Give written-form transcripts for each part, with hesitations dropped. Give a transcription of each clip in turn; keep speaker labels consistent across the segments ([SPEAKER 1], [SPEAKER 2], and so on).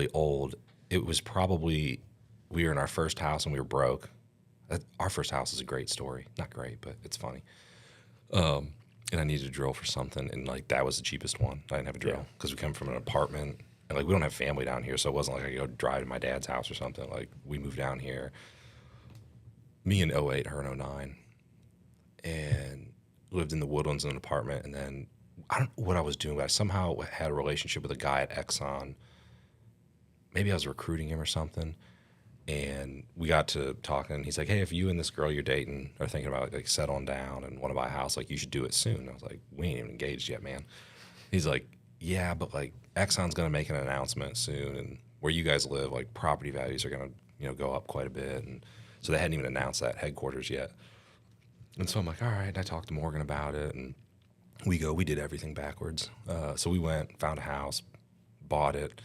[SPEAKER 1] really old. It was probably, we were in our first house and we were broke. Our first house is a great story. Not great, but it's funny. And I needed a drill for something, and like that was the cheapest one. I didn't have a drill because we come from an apartment, and like we don't have family down here, so it wasn't like I could go drive to my dad's house or something. Like we moved down here, me in '08, her in '09, and lived in the Woodlands in an apartment. And then I don't know what I was doing, but I somehow had a relationship with a guy at Exxon. Maybe I was recruiting him or something. And we got to talking, and he's like, hey, if you and this girl you're dating are thinking about like settling down and want to buy a house, like you should do it soon. I was like, we ain't even engaged yet, man. He's like, yeah, but like Exxon's going to make an announcement soon, and where you guys live, like property values are going to, go up quite a bit. And so they hadn't even announced that headquarters yet. And so I'm like, all right. And I talked to Morgan about it, and we did everything backwards. So we went, found a house, bought it,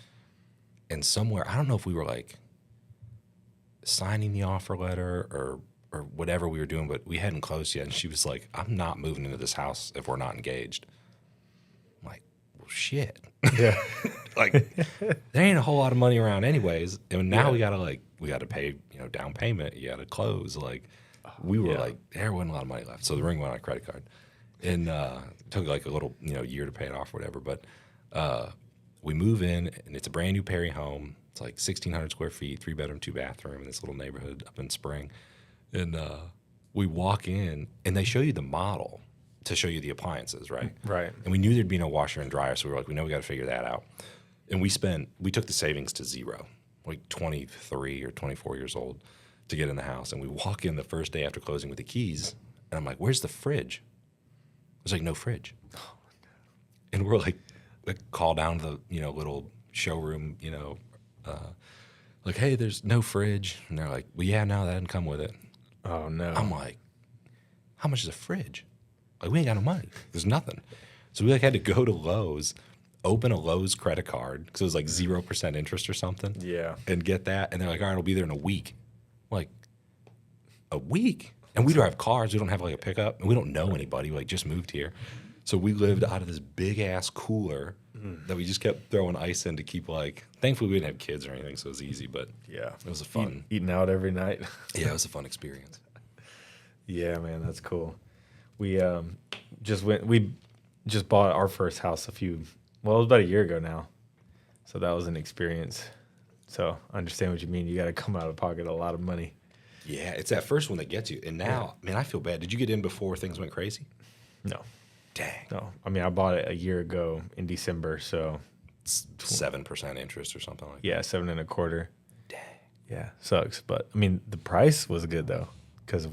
[SPEAKER 1] and somewhere, I don't know if we were like signing the offer letter or whatever we were doing, but we hadn't closed yet. And she was like, I'm not moving into this house if we're not engaged. I'm like, well, shit.
[SPEAKER 2] Yeah.
[SPEAKER 1] Like, there ain't a whole lot of money around anyways. And now we gotta pay, down payment. You gotta close. Like, we were like, there wasn't a lot of money left. So the ring went on a credit card. And it took like a little, year to pay it off or whatever. But we move in, and it's a brand new Perry home. It's like 1,600 square feet, 3-bedroom, 2-bathroom in this little neighborhood up in Spring. And we walk in, and they show you the model to show you the appliances, right?
[SPEAKER 2] Right.
[SPEAKER 1] And we knew there'd be no washer and dryer, so we were like, we know we got to figure that out. And we took the savings to zero, like 23 or 24 years old, to get in the house. And we walk in the first day after closing with the keys, and I'm like, where's the fridge? There's like no fridge. And we're like call down to the, little showroom, like, hey, there's no fridge. And they're like, well, yeah, no, that didn't come with it.
[SPEAKER 2] Oh, no.
[SPEAKER 1] I'm like, how much is a fridge? Like, we ain't got no money. There's nothing. So we had to go to Lowe's, open a Lowe's credit card, because it was like 0% interest or something.
[SPEAKER 2] Yeah.
[SPEAKER 1] And get that. And they're like, all right, it'll be there in a week. I'm like, a week? And we don't have cars. We don't have like a pickup. And we don't know anybody. We just moved here. So we lived out of this big-ass cooler that we just kept throwing ice in to keep thankfully we didn't have kids or anything, so it was easy, but
[SPEAKER 2] yeah,
[SPEAKER 1] it was a fun.
[SPEAKER 2] Eating out every night.
[SPEAKER 1] Yeah, it was a fun experience.
[SPEAKER 2] Yeah, man, that's cool. We just bought our first house it was about a year ago now. So that was an experience. So I understand what you mean. You got to come out of pocket a lot of money.
[SPEAKER 1] Yeah, it's that first one that gets you. And now, man, I feel bad. Did you get in before things went crazy?
[SPEAKER 2] No.
[SPEAKER 1] Dang.
[SPEAKER 2] No. I mean, I bought it a year ago in December, so
[SPEAKER 1] 7% interest or something like that.
[SPEAKER 2] Yeah, 7.25%.
[SPEAKER 1] Dang.
[SPEAKER 2] Yeah, sucks. But I mean, the price was good though, because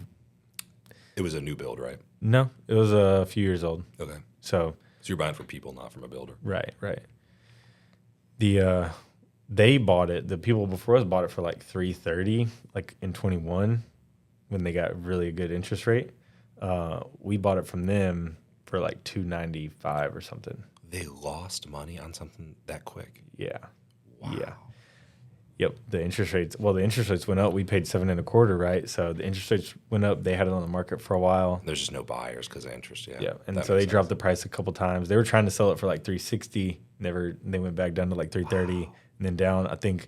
[SPEAKER 1] it was a new build, right?
[SPEAKER 2] No, it was a few years old.
[SPEAKER 1] Okay.
[SPEAKER 2] So
[SPEAKER 1] you're buying from people, not from a builder.
[SPEAKER 2] Right. They bought it. The people before us bought it for like $330, like in 21, when they got really a good interest rate. We bought it from them for like $295 or something.
[SPEAKER 1] They lost money on something that quick.
[SPEAKER 2] Yeah.
[SPEAKER 1] Wow.
[SPEAKER 2] Yeah. Yep. The interest rates went up. We paid 7.25%, right? So the interest rates went up. They had it on the market for a while.
[SPEAKER 1] There's just no buyers because of interest. Yeah.
[SPEAKER 2] Yeah. And so they dropped the price a couple times. They were trying to sell it for like $360. They went back down to like $330, and then down. I think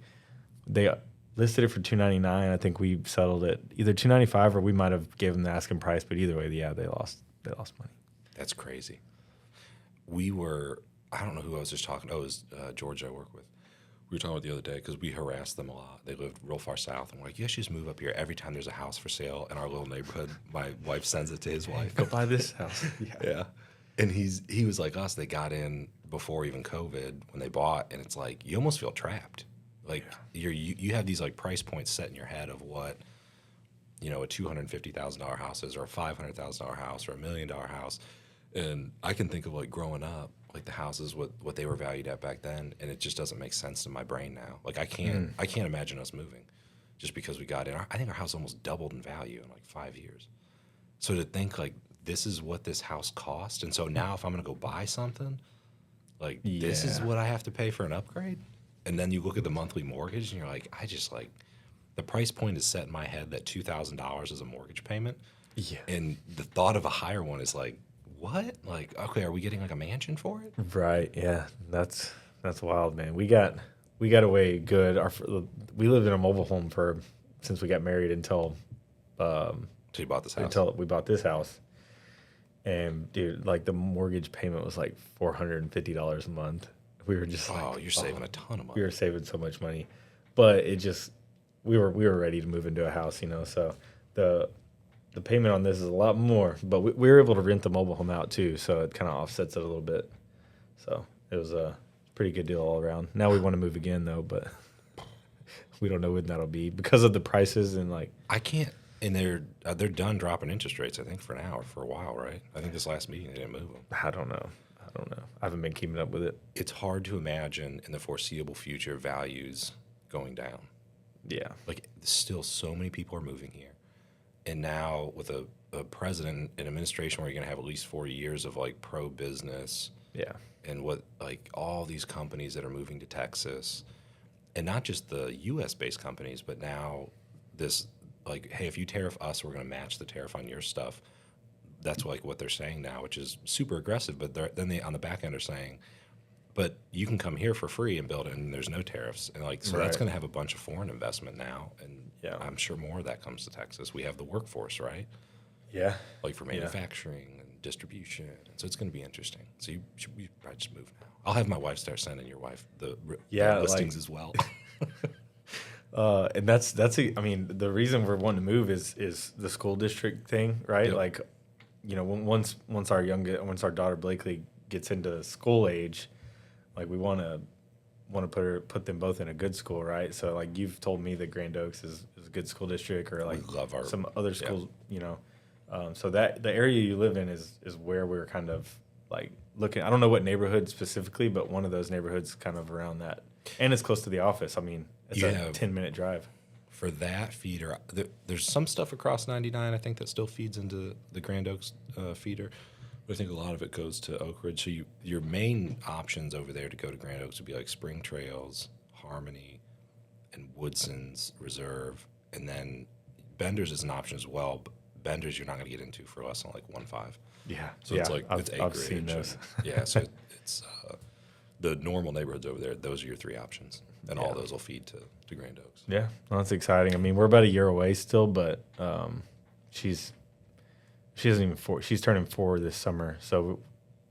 [SPEAKER 2] they listed it for $299. I think we settled it either $295 or we might have gave them the asking price. But either way, yeah, they lost money.
[SPEAKER 1] That's crazy. I don't know who I was just talking to. Oh, it was George I work with. We were talking about the other day because we harassed them a lot. They lived real far south. And we're like, you guys should just move up here. Every time there's a house for sale in our little neighborhood, my wife sends it to his wife.
[SPEAKER 2] Go buy this house.
[SPEAKER 1] Yeah. And he was like us. They got in before even COVID when they bought. And it's like, you almost feel trapped. Like you have these like price points set in your head of what, a $250,000 house is, or a $500,000 house, or $1 million house. And I can think of like growing up, like the houses what they were valued at back then, and it just doesn't make sense in my brain now. Like I can't imagine us moving just because we got in. I think our house almost doubled in value in like 5 years. So to think like this is what this house cost, and so now if I'm gonna go buy something, like this is what I have to pay for an upgrade, and then you look at the monthly mortgage and you're like, the price point is set in my head that $2,000 is a mortgage payment.
[SPEAKER 2] Yeah.
[SPEAKER 1] And the thought of a higher one is like, what? Like, okay, are we getting like a mansion for it?
[SPEAKER 2] Right. Yeah. That's wild, man. We got we got away good. We lived in a mobile home since we got married until
[SPEAKER 1] So you bought this house.
[SPEAKER 2] until we bought this house. And dude, like the mortgage payment was like $450 a month. We were just
[SPEAKER 1] Oh, you're saving a ton of money.
[SPEAKER 2] we were saving so much money, but it just we were ready to move into a house, you know. So the payment on this is a lot more, but we were able to rent the mobile home out too, so it kind of offsets it a little bit. So it was a pretty good deal all around. Now we want to move again though, but we don't know when that'll be because of the prices and like
[SPEAKER 1] I can't. And they're done dropping interest rates, I think, for an hour for a while, right? I think this last meeting they didn't move them.
[SPEAKER 2] I don't know. I haven't been keeping up with it.
[SPEAKER 1] It's hard to imagine in the foreseeable future values going down.
[SPEAKER 2] Yeah.
[SPEAKER 1] Like, still so many people are moving here. And now with a president and administration where you're going to have at least 4 years of, like, pro-business.
[SPEAKER 2] Yeah.
[SPEAKER 1] And what, like, all these companies that are moving to Texas. And not just the U.S.-based companies, but now this, like, hey, if you tariff us, we're going to match the tariff on your stuff. That's like what they're saying now, which is super aggressive. But then they on the back end are saying, but you can come here for free and build it, and there's no tariffs. And like, so that's going to have a bunch of foreign investment now, and
[SPEAKER 2] Yeah.
[SPEAKER 1] I'm sure more of that comes to Texas. We have the workforce, right?
[SPEAKER 2] Yeah.
[SPEAKER 1] Like for manufacturing and distribution. And so it's going to be interesting. So you should probably just move now. I'll have my wife start sending your wife the listings as well.
[SPEAKER 2] And I mean, the reason we're wanting to move is the school district thing, right?
[SPEAKER 1] Yep.
[SPEAKER 2] Like, you know, once our daughter Blakely gets into school age, like we want to put them both in a good school, right? So like you've told me that Grand Oaks is a good school district, or like
[SPEAKER 1] We love our-
[SPEAKER 2] some other schools, you know. So that the area you live in is where we're kind of like looking. I don't know what neighborhood specifically, but one of those neighborhoods kind of around that, and it's close to the office. I mean, it's
[SPEAKER 1] You
[SPEAKER 2] a
[SPEAKER 1] have-
[SPEAKER 2] 10-minute drive.
[SPEAKER 1] For that feeder, there's some stuff across 99, I think, that still feeds into the Grand Oaks feeder. But I think a lot of it goes to Oak Ridge. So your main options over there to go to Grand Oaks would be like Spring Trails, Harmony, and Woodson's Reserve. And then Bender's is an option as well. But Bender's you're not going to get into for less than like 1.5.
[SPEAKER 2] Yeah.
[SPEAKER 1] So it's like it's
[SPEAKER 2] I've
[SPEAKER 1] acreage.
[SPEAKER 2] seen those.
[SPEAKER 1] And, yeah, so it's the normal neighborhoods over there. Those are your three options. And all those will feed to Grand Oaks.
[SPEAKER 2] Yeah, well, that's exciting. I mean, we're about a year away still, but she doesn't even she's turning 4 this summer, so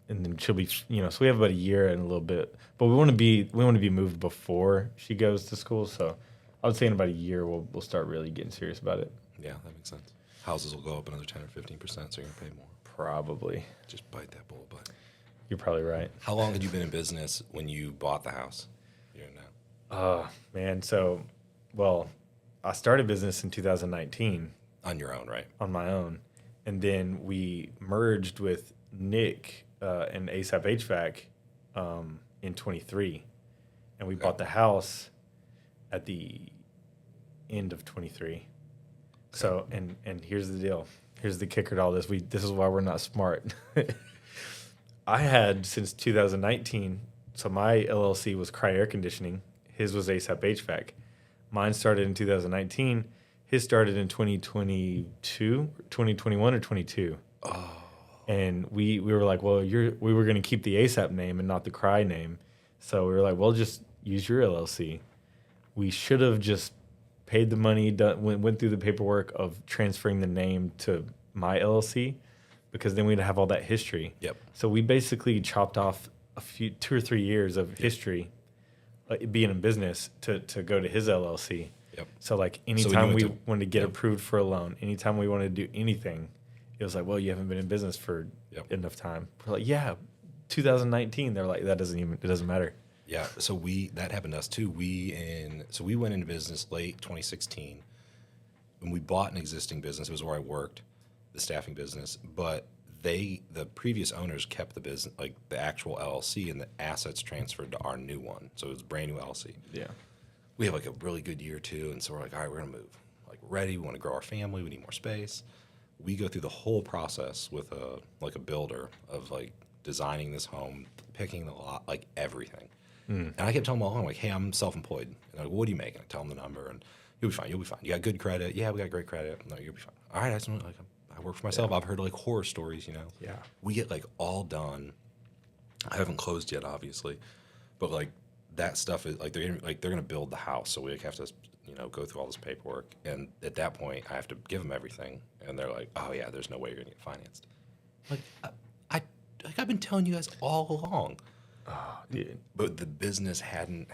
[SPEAKER 2] and then she'll be, you know, so we have about a year and a little bit, but we want to be moved before she goes to school. So I would say in about a year we'll start really getting serious about it.
[SPEAKER 1] Yeah, that makes sense. Houses will go up another 10 or 15%, so you're gonna pay more.
[SPEAKER 2] Probably.
[SPEAKER 1] Just bite that bullet button.
[SPEAKER 2] You're probably right.
[SPEAKER 1] How long had you been in business when you bought the house you're in now?
[SPEAKER 2] Man, so, well, I started business in 2019
[SPEAKER 1] On your own, right?
[SPEAKER 2] on my own, and then we merged with Nick and ASAP HVAC in 23, and we bought the house at the end of 23. So, and here's the deal. Here's the kicker to all this. This is why we're not smart. I had since 2019. So my LLC was Crye Air Conditioning. His was ASAP HVAC. Mine started in 2019. His started in 2021 or 22.
[SPEAKER 1] Oh.
[SPEAKER 2] And we were like, well, we were going to keep the ASAP name and not the Crye name. So we were like, well, just use your LLC. We should have just paid the money, went through the paperwork of transferring the name to my LLC, because then we'd have all that history.
[SPEAKER 1] Yep.
[SPEAKER 2] So we basically chopped off 2 or 3 years of history being in business to go to his LLC.
[SPEAKER 1] Yep.
[SPEAKER 2] So like
[SPEAKER 1] when
[SPEAKER 2] anytime
[SPEAKER 1] you
[SPEAKER 2] we
[SPEAKER 1] went to-
[SPEAKER 2] wanted to get approved for a loan, anytime we wanted to do anything, it was like, well, you haven't been in business for enough time. We're like, yeah, 2019. They're like, it doesn't matter.
[SPEAKER 1] Yeah, so that happened to us too. We went into business late 2016. When we bought an existing business, it was where I worked, the staffing business, but the previous owners kept the business, like the actual LLC, and the assets transferred to our new one. So it was a brand new LLC.
[SPEAKER 2] Yeah.
[SPEAKER 1] We have like a really good year too, and so we're like, all right, we're gonna move. Like we're ready, we want to grow our family, we need more space. We go through the whole process with a builder of like designing this home, picking the lot, like everything. And I kept telling them all along, like, hey, I'm self-employed. And I'm like, what are you making? I tell them the number, and you'll be fine. You got good credit? Yeah, we got great credit. No, you'll be fine. All right, I work for myself. I've heard like horror stories, you know.
[SPEAKER 2] Yeah.
[SPEAKER 1] We get like all done. I haven't closed yet, obviously, but like that stuff is like they're gonna build the house, so we have to go through all this paperwork, and at that point I have to give them everything, and they're like, oh yeah, there's no way you're gonna get financed. Like I've been telling you guys all along.
[SPEAKER 2] Oh, dude.
[SPEAKER 1] But the business hadn't.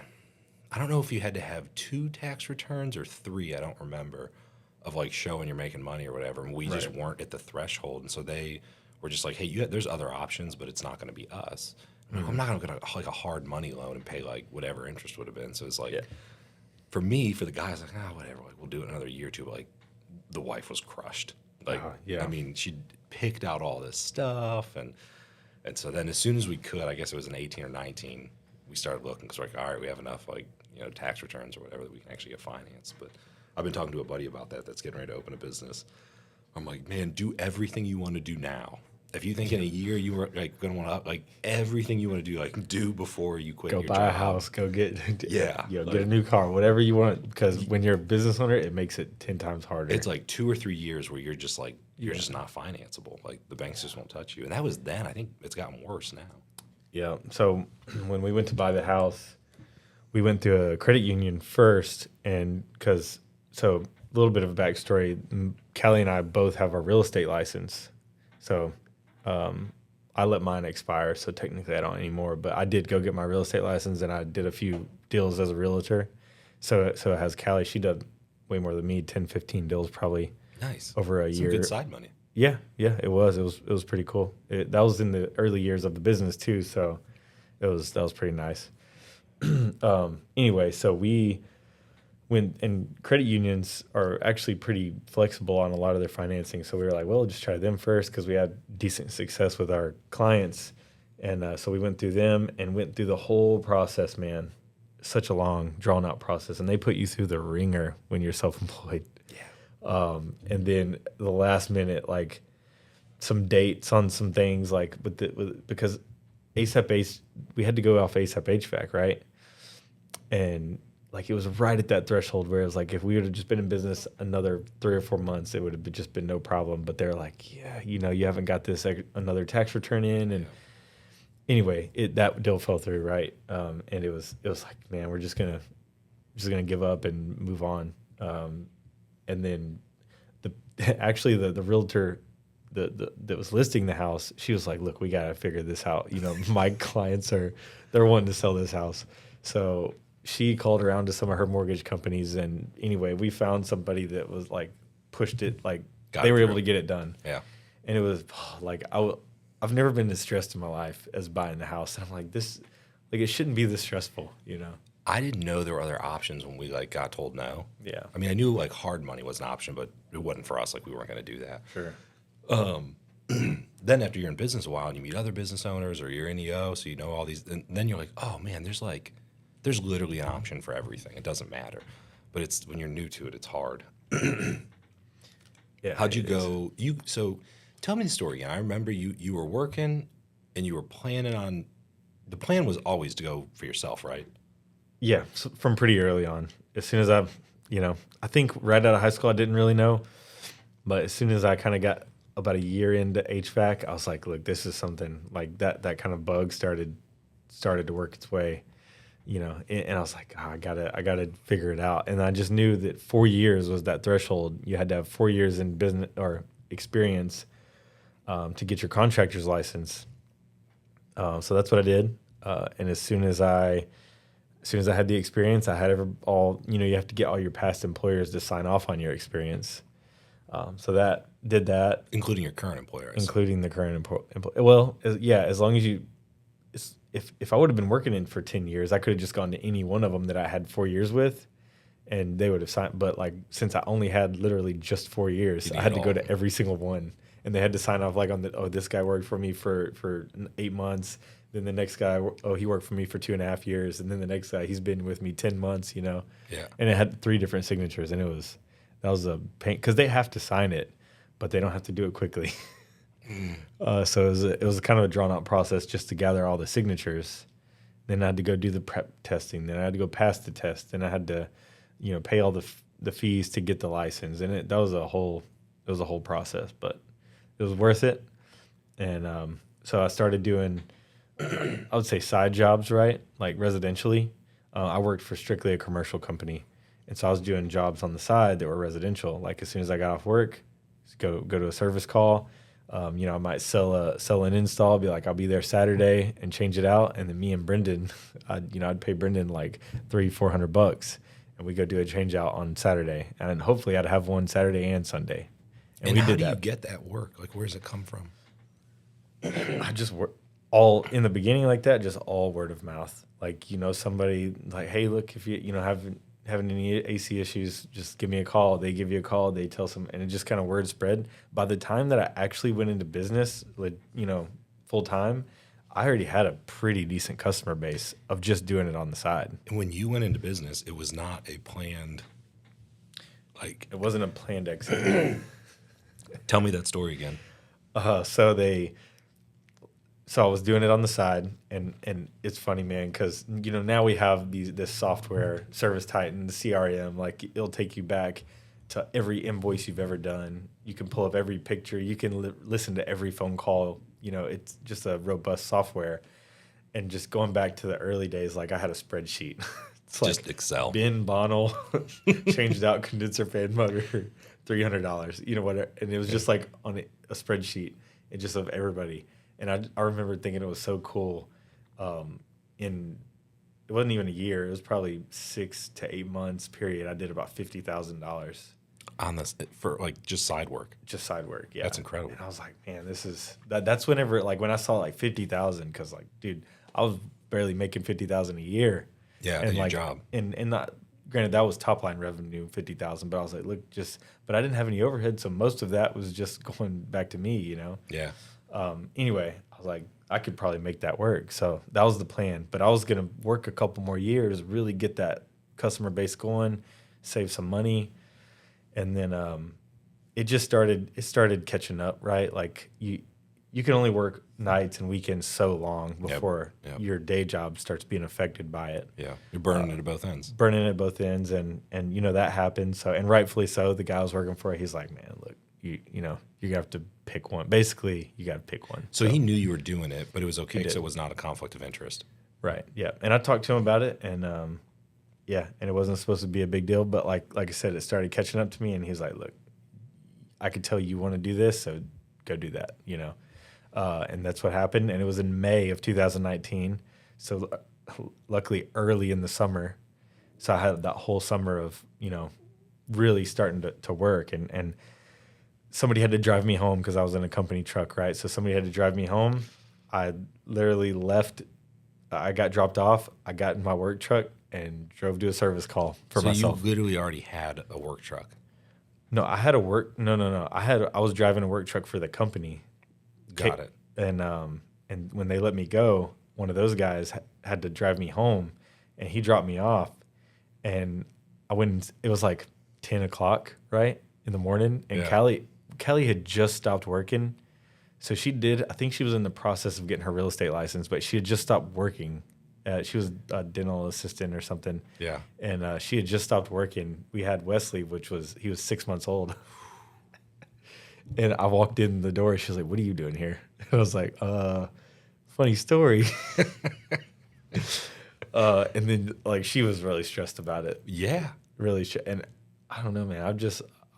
[SPEAKER 1] I don't know if you had to have 2 tax returns or 3. I don't remember, of like showing you're making money or whatever, and we just weren't at the threshold, and so they were just like, hey, there's other options, but it's not going to be us. I'm not going to like a hard money loan and pay like whatever interest would have been. So it's like, for me, for the guys, like, whatever, like we'll do it another year or two. But like the wife was crushed. Like, I mean, she picked out all this stuff, and so then as soon as we could, I guess it was in 18 or 19, we started looking because we're like, all right, we have enough like tax returns or whatever that we can actually get financed. But I've been talking to a buddy about that's getting ready to open a business. I'm like, man, do everything you want to do now. If you think in a year you were like going to want to like everything you want to do, like do before you quit.
[SPEAKER 2] Go
[SPEAKER 1] your
[SPEAKER 2] buy
[SPEAKER 1] job.
[SPEAKER 2] a house. Go get
[SPEAKER 1] like,
[SPEAKER 2] get a new car. Whatever you want, because when you're a business owner, it makes it 10 times harder.
[SPEAKER 1] It's like 2 or 3 years where you're just like just not financeable. Like the banks just won't touch you. And that was then. I think it's gotten worse now.
[SPEAKER 2] Yeah. So when we went to buy the house, we went through a credit union first, and a little bit of a backstory. Callie and I both have our real estate license, so. I let mine expire, so technically I don't anymore. But I did go get my real estate license, and I did a few deals as a realtor. So it has Callie. She did way more than me, 10, 15 deals probably.
[SPEAKER 1] Nice.
[SPEAKER 2] Over a year.
[SPEAKER 1] Some good side money.
[SPEAKER 2] Yeah, it was. It was pretty cool. That was in the early years of the business too, so that was pretty nice. Anyway, so and credit unions are actually pretty flexible on a lot of their financing. So we were like, well, just try them first because we had decent success with our clients. And so we went through them and went through the whole process, man. Such a long, drawn-out process. And they put you through the ringer when you're self-employed. Yeah. And then the last minute, like, some dates on some things, like, because we had to go off ASAP HVAC, right? And like it was right at that threshold where it was like if we would have just been in business another 3 or 4 months, it would have just been no problem. But they're like, you haven't got this another tax return in, and anyway, that deal fell through, right? And it was like, man, we're just gonna give up and move on. And then the realtor that was listing the house, she was like, look, we gotta figure this out. My clients they're wanting to sell this house, so. She called around to some of her mortgage companies, and anyway, we found somebody that was like pushed it, like they were able to get it done.
[SPEAKER 1] Yeah,
[SPEAKER 2] and it was like I've never been this stressed in my life as buying the house, and I'm like it shouldn't be this stressful,
[SPEAKER 1] I didn't know there were other options when we like got told no.
[SPEAKER 2] Yeah,
[SPEAKER 1] I mean, I knew like hard money was an option, but it wasn't for us. Like we weren't going to do that.
[SPEAKER 2] Sure.
[SPEAKER 1] Then after you're in business a while and you meet other business owners or you're in EO, so you know all these, and then you're like, oh man, there's literally an option for everything. It doesn't matter. But it's when you're new to it, it's hard.
[SPEAKER 2] Yeah.
[SPEAKER 1] How'd you go? So tell me the story. I remember you were working and you were planning on, the plan was always to go for yourself, right?
[SPEAKER 2] Yeah, so from pretty early on. As soon as I think right out of high school, I didn't really know. But as soon as I kind of got about a year into HVAC, I was like, look, this is something like that kind of bug started to work its way. And I was like, I gotta figure it out. And I just knew that 4 years was that threshold. You had to have 4 years in business or experience to get your contractor's license. So that's what I did. And as soon as I had the experience, I had you have to get all your past employers to sign off on your experience. So that did that,
[SPEAKER 1] including your current employer,
[SPEAKER 2] including the current employer. Well, as long as you. If I would have been working for 10 years, I could have just gone to any one of them that I had 4 years with, and they would have signed. But like since I only had literally just 4 years, I had to go to every single one, and they had to sign off like on this guy worked for me for 8 months. Then the next guy, he worked for me for 2.5 years, and then the next guy, he's been with me 10 months.
[SPEAKER 1] Yeah.
[SPEAKER 2] And it had 3 different signatures, and that was a pain because they have to sign it, but they don't have to do it quickly. So it was kind of a drawn-out process just to gather all the signatures. Then I had to go do the prep testing. Then I had to go pass the test. Then I had to, pay all the fees to get the license. And it was a whole process, but it was worth it. And so I started doing, I would say side jobs, right? Like residentially. I worked for strictly a commercial company. And so I was doing jobs on the side that were residential. Like as soon as I got off work, just go to a service call. I might sell an install, be like, I'll be there Saturday and change it out. And then me and Brendan, I'd pay Brendan like $300-400, and we go do a change out on Saturday. And hopefully I'd have one Saturday and Sunday.
[SPEAKER 1] And how do you get that work? Like, where does it come from?
[SPEAKER 2] I just all in the beginning like that, just all word of mouth. Like, somebody like, hey, look, if you having any AC issues, just give me a call. They give you a call. They tell some, and it just kind of word spread. By the time that I actually went into business, full time, I already had a pretty decent customer base of just doing it on the side.
[SPEAKER 1] And when you went into business, it was not a planned,
[SPEAKER 2] it wasn't a planned exit.
[SPEAKER 1] Tell me that story again.
[SPEAKER 2] So I was doing it on the side, and it's funny, man, because now we have this software, Service Titan, the CRM. Like it'll take you back to every invoice you've ever done. You can pull up every picture. You can listen to every phone call. It's just a robust software. And just going back to the early days, like I had a spreadsheet. It's
[SPEAKER 1] just
[SPEAKER 2] like
[SPEAKER 1] Excel.
[SPEAKER 2] Bin Bonnell, changed out condenser fan motor, $300. Whatever. And it was just like on a spreadsheet, and just of everybody. And I remember thinking it was so cool. It wasn't even a year. It was probably 6 to 8 months period. I did about $50,000
[SPEAKER 1] on this for like just side work.
[SPEAKER 2] Just side work, yeah.
[SPEAKER 1] That's incredible.
[SPEAKER 2] And I was like, man, that's whenever when I saw like 50,000, because dude, I was barely making 50,000 a year.
[SPEAKER 1] Yeah, in your job.
[SPEAKER 2] And not granted that was top line revenue 50,000, but I was like, but I didn't have any overhead, so most of that was just going back to me,
[SPEAKER 1] Yeah.
[SPEAKER 2] Anyway, I was like, I could probably make that work. So that was the plan. But I was going to work a couple more years, really get that customer base going, save some money. And then it started catching up, right? Like you can only work nights and weekends so long before your day job starts being affected by it.
[SPEAKER 1] Yeah. You're burning it at both ends.
[SPEAKER 2] Burning it at both ends. And that happened. So, and rightfully so, the guy I was working for, he's like, man, look, you have to pick one. Basically, you got to pick one.
[SPEAKER 1] So he knew you were doing it, but it was okay. So it was not a conflict of interest.
[SPEAKER 2] Right. Yeah. And I talked to him about it, and and it wasn't supposed to be a big deal, but like I said, it started catching up to me, and he's like, look, I could tell you want to do this, so go do that, and that's what happened. And it was in May of 2019. So luckily early in the summer. So I had that whole summer of, really starting to work, and somebody had to drive me home because I was in a company truck, right? So somebody had to drive me home. I literally left. I got dropped off. I got in my work truck and drove to a service call for myself.
[SPEAKER 1] So you literally already had a work truck?
[SPEAKER 2] No, I had a work. No. I was driving a work truck for the company.
[SPEAKER 1] Got it.
[SPEAKER 2] And when they let me go, one of those guys had to drive me home, and he dropped me off. And I went. It was like 10 o'clock, right, in the morning. And Kelly had just stopped working. So I think she was in the process of getting her real estate license, but she had just stopped working. She was a dental assistant or something. Yeah. And she had just stopped working. We had Wesley, he was 6 months old. And I walked in the door. She was like, what are you doing here? And I was like, funny story. And then she was really stressed about it.
[SPEAKER 1] Yeah.
[SPEAKER 2] Really. And I don't know, man. I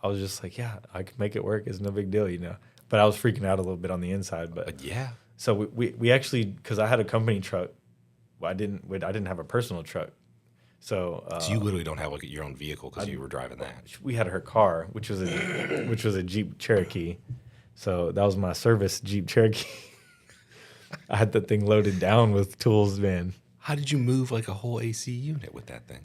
[SPEAKER 2] was just like, yeah, I can make it work. It's no big deal, But I was freaking out a little bit on the inside. But
[SPEAKER 1] yeah.
[SPEAKER 2] So we actually, because I had a company truck, I didn't have a personal truck. So
[SPEAKER 1] you literally don't have your own vehicle because you were driving that.
[SPEAKER 2] We had her car, which was a Jeep Cherokee. So that was my service Jeep Cherokee. I had that thing loaded down with tools, man.
[SPEAKER 1] How did you move a whole AC unit with that thing?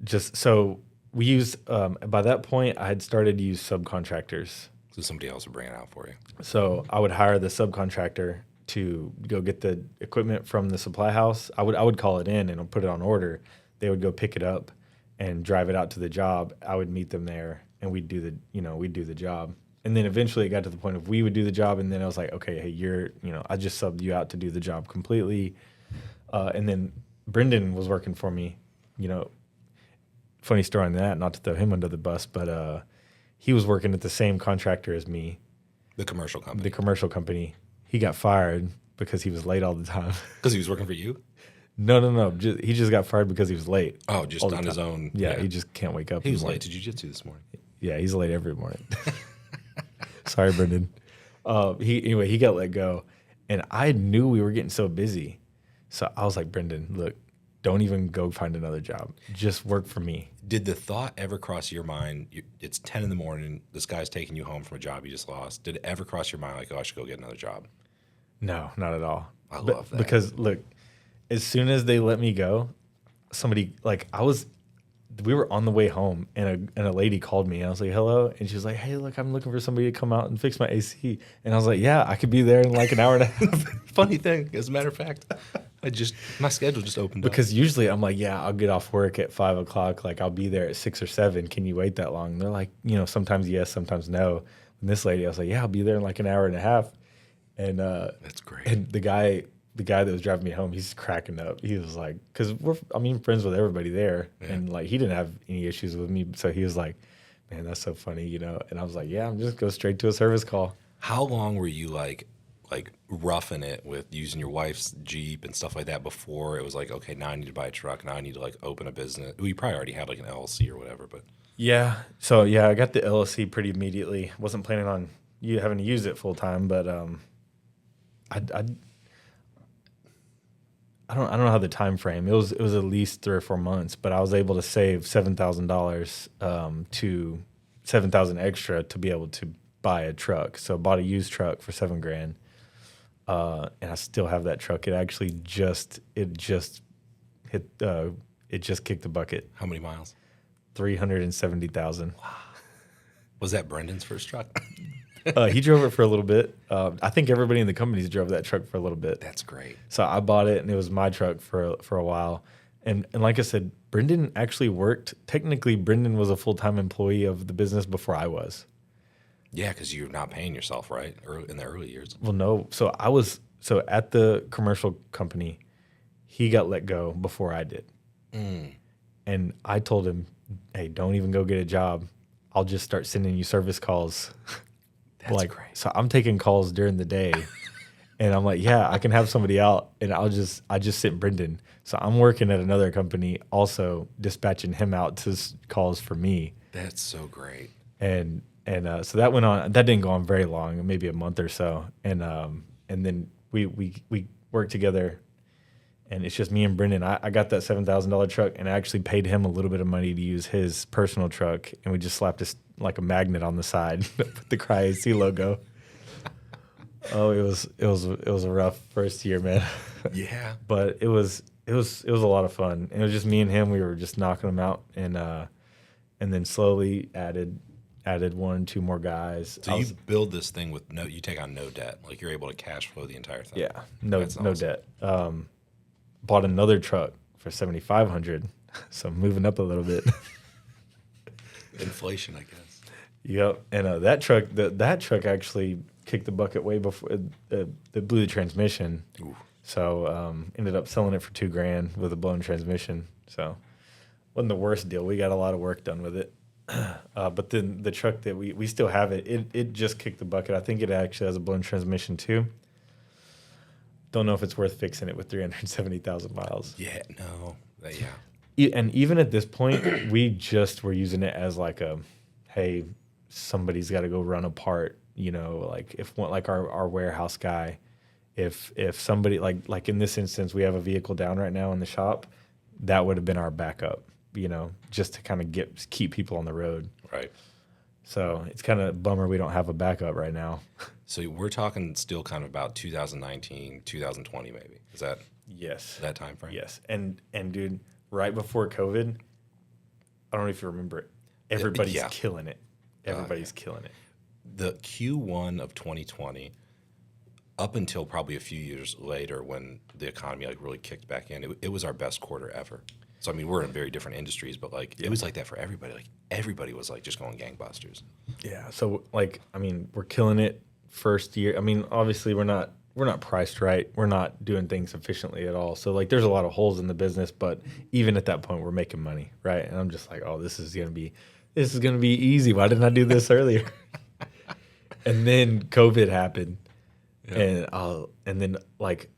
[SPEAKER 2] Just so we used, by that point, I had started to use subcontractors.
[SPEAKER 1] So somebody else would bring it out for you.
[SPEAKER 2] So I would hire the subcontractor to go get the equipment from the supply house. I would call it in and put it on order. They would go pick it up and drive it out to the job. I would meet them there, and we'd do the job. And then eventually it got to the point of we would do the job, and then I was like, okay, hey, I just subbed you out to do the job completely. And then Brendan was working for me, funny story on that, not to throw him under the bus, but he was working at the same contractor as me.
[SPEAKER 1] The commercial company.
[SPEAKER 2] He got fired because he was late all the time.
[SPEAKER 1] Because he was working for you?
[SPEAKER 2] No. He just got fired because he was late.
[SPEAKER 1] Oh, just on his own.
[SPEAKER 2] Yeah, he just can't wake up.
[SPEAKER 1] He was late to jiu-jitsu this morning.
[SPEAKER 2] Yeah, he's late every morning. Sorry, Brendan. He got let go, and I knew we were getting so busy, so I was like, Brendan, look, don't even go find another job. Just work for me.
[SPEAKER 1] Did the thought ever cross your mind? It's 10 in the morning. This guy's taking you home from a job you just lost. Did it ever cross your mind like, oh, I should go get another job?
[SPEAKER 2] No, not at all.
[SPEAKER 1] I love that.
[SPEAKER 2] Because look, as soon as they let me go, we were on the way home, and a lady called me. I was like, hello. And she was like, hey, look, I'm looking for somebody to come out and fix my AC. And I was like, yeah, I could be there in like an hour and a half.
[SPEAKER 1] Funny thing, as a matter of fact, my schedule just opened up.
[SPEAKER 2] Because usually I'm like, yeah, I'll get off work at 5 o'clock. Like, I'll be there at 6 or 7. Can you wait that long? And they're like, sometimes yes, sometimes no. And this lady, I was like, yeah, I'll be there in like an hour and a half. And
[SPEAKER 1] that's great.
[SPEAKER 2] And the guy that was driving me home, he's cracking up. He was like, because I'm friends with everybody there, and like he didn't have any issues with me, so he was like, man, that's so funny, And I was like, yeah, I'm just go straight to a service call.
[SPEAKER 1] How long were you like roughing it with using your wife's Jeep and stuff like that before it was like, okay, now I need to buy a truck, now I need to like open a business? Well, you probably already had like an LLC or whatever, but
[SPEAKER 2] yeah. So yeah, I got the LLC pretty immediately. Wasn't planning on having to use it full time, but I don't know how the time frame. It was at least 3 or 4 months, but I was able to save $7,000 to $7,000 extra to be able to buy a truck. So I bought a used truck for $7,000, and I still have that truck. It actually just hit it just kicked the bucket.
[SPEAKER 1] How many miles?
[SPEAKER 2] 370,000.
[SPEAKER 1] Wow. Was that Brendan's first truck?
[SPEAKER 2] He drove it for a little bit. I think everybody in the companies drove that truck for a little bit.
[SPEAKER 1] That's great.
[SPEAKER 2] So I bought it, and it was my truck for a while. And like I said, Brendan actually worked. Technically, Brendan was a full-time employee of the business before I was.
[SPEAKER 1] Yeah, because you're not paying yourself, right? In the early years.
[SPEAKER 2] Well, no. So at the commercial company, he got let go before I did. And I told him, hey, don't even go get a job. I'll just start sending you service calls.
[SPEAKER 1] That's great.
[SPEAKER 2] So I'm taking calls during the day, and I'm like, yeah, I can have somebody out, and I just sent Brendan. So I'm working at another company, also dispatching him out to calls for me.
[SPEAKER 1] That's so great.
[SPEAKER 2] And so that went on. That didn't go on very long, maybe a month or so. And then we worked together, and it's just me and Brendan. I got that $7,000 truck, and I actually paid him a little bit of money to use his personal truck, and we just slapped like a magnet on the side with the Crye AC logo. Oh, it was a rough first year, man.
[SPEAKER 1] Yeah,
[SPEAKER 2] but it was a lot of fun. And it was just me and him. We were just knocking them out, and then slowly added 1, 2 more guys.
[SPEAKER 1] So you build this thing with you take on no debt. Like you're able to cash flow the entire thing.
[SPEAKER 2] Yeah, no debt. Bought another truck for $7,500, so moving up a little bit.
[SPEAKER 1] Inflation, I guess.
[SPEAKER 2] Yep, and that truck actually kicked the bucket way before it blew the transmission.
[SPEAKER 1] Ooh.
[SPEAKER 2] So ended up selling it for $2,000 with a blown transmission. So wasn't the worst deal. We got a lot of work done with it. But then the truck that we still have it just kicked the bucket. I think it actually has a blown transmission too. Don't know if it's worth fixing it with 370,000 miles.
[SPEAKER 1] Yeah, no,
[SPEAKER 2] And even at this point, we just were using it as like hey, somebody's got to go run a part. Like if one, like our warehouse guy, if somebody like in this instance, we have a vehicle down right now in the shop, that would have been our backup. Just to kind of keep people on the road.
[SPEAKER 1] Right.
[SPEAKER 2] So it's kind of a bummer we don't have a backup right now.
[SPEAKER 1] So we're talking still kind of about 2019, 2020 maybe. Is that
[SPEAKER 2] yes
[SPEAKER 1] that time frame?
[SPEAKER 2] Yes. And dude, right before COVID, I don't know if you remember it. Everybody's killing it. Everybody's killing it.
[SPEAKER 1] The Q1 of 2020, up until probably a few years later when the economy like really kicked back in, it was our best quarter ever. So I mean, we're in very different industries, but like it was like that for everybody. Like everybody was like just going gangbusters.
[SPEAKER 2] Yeah. So like, I mean, we're killing it first year. I mean, obviously we're not priced right. We're not doing things efficiently at all. So like, there's a lot of holes in the business, but even at that point, we're making money, right? And I'm just like, oh, this is gonna be easy. Why didn't I do this earlier? And then COVID happened, and then like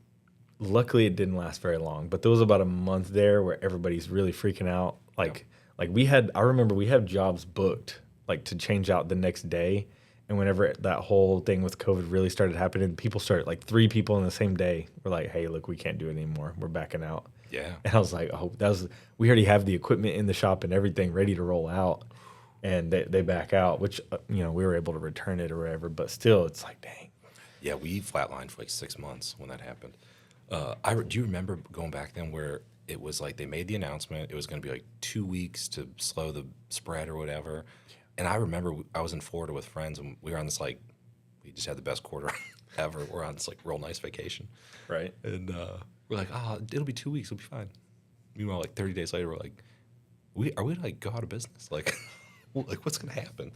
[SPEAKER 2] luckily it didn't last very long, but there was about a month there where everybody's really freaking out. Like I remember we had jobs booked like to change out the next day. And whenever that whole thing with COVID really started happening, people started like 3 people in the same day were like, "Hey, look, we can't do it anymore. We're backing out."
[SPEAKER 1] Yeah.
[SPEAKER 2] And I was like, "Oh, we already have the equipment in the shop and everything ready to roll out." And they back out, which we were able to return it or whatever. But still, it's like, dang.
[SPEAKER 1] Yeah, we flatlined for like 6 months when that happened. Do you remember going back then where it was like they made the announcement it was going to be like 2 weeks to slow the spread or whatever? And I remember I was in Florida with friends and we were on this we just had the best quarter ever. We're on this like real nice vacation,
[SPEAKER 2] Right.
[SPEAKER 1] and we're like, it'll be 2 weeks, it'll be fine. Meanwhile, like 30 days later, we're like, are we like go out of business? Like, like what's going to happen?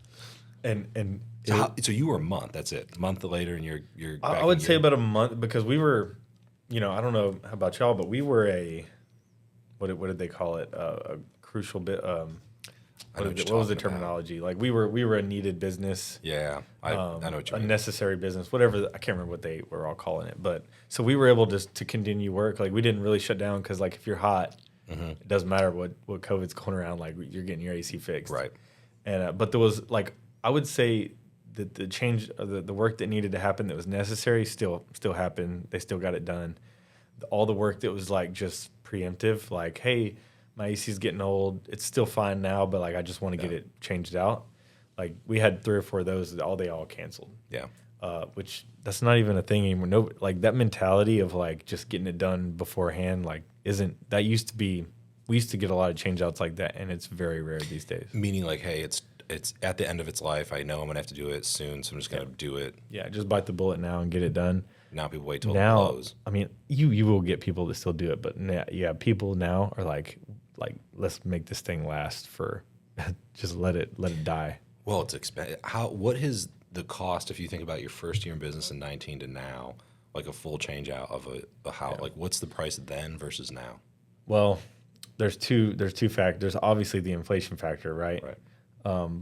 [SPEAKER 2] And
[SPEAKER 1] So you were a month. That's it. A month later, and you're. Back
[SPEAKER 2] I would
[SPEAKER 1] in
[SPEAKER 2] say
[SPEAKER 1] gear.
[SPEAKER 2] about a month because we were, I don't know how about y'all, but we were what did they call it? A crucial bit. What was the terminology? Like we were a needed business.
[SPEAKER 1] Yeah, I know what you
[SPEAKER 2] a
[SPEAKER 1] mean.
[SPEAKER 2] necessary business, whatever. I can't remember what they were all calling it, but so we were able to continue work. Like we didn't really shut down because like if you're hot, it doesn't matter what COVID's going around. Like you're getting your AC fixed,
[SPEAKER 1] Right.
[SPEAKER 2] And but there was like I would say that the change, the work that needed to happen that was necessary still happened. They still got it done. All the work that was like just preemptive, like hey, my AC's getting old. It's still fine now, but like I just want to get it changed out. Like we had 3 or 4 of those. They all canceled.
[SPEAKER 1] Yeah.
[SPEAKER 2] Which that's not even a thing anymore. No, like that mentality of like just getting it done beforehand, like isn't that used to be? We used to get a lot of change outs like that, and it's very rare these days.
[SPEAKER 1] Meaning like, hey, it's at the end of its life. I know I'm gonna have to do it soon, so I'm just gonna do it.
[SPEAKER 2] Yeah, just bite the bullet now and get it done.
[SPEAKER 1] Now people wait till it
[SPEAKER 2] Now,
[SPEAKER 1] blows.
[SPEAKER 2] I mean, you will get people that still do it, but yeah, people now are like let's make this thing last for, just let it die.
[SPEAKER 1] Well, it's expensive. What is the cost if you think about your first year in business in 19 to now, like a full change out of a house?
[SPEAKER 2] Yeah.
[SPEAKER 1] Like, what's the price then versus now?
[SPEAKER 2] Well, there's two factors. There's obviously the inflation factor, right?
[SPEAKER 1] Right.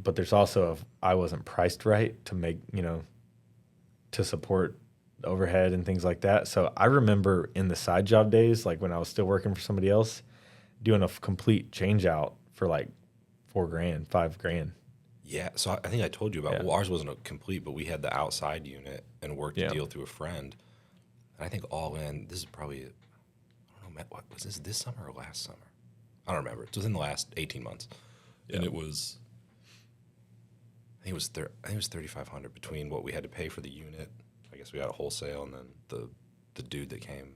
[SPEAKER 2] But there's also I wasn't priced right to make to support overhead and things like that. So I remember in the side job days, like when I was still working for somebody else, doing a complete change out for like $4,000, $5,000.
[SPEAKER 1] Yeah, so I think I told you about.
[SPEAKER 2] Yeah.
[SPEAKER 1] Well, ours wasn't a complete, but we had the outside unit and worked a deal through a friend. And I think all in, this is probably, I don't know, what was this summer or last summer? I don't remember. It was in the last 18 months, and it was. I think it was $3,500 between what we had to pay for the unit. I guess we got a wholesale, and then the dude that came.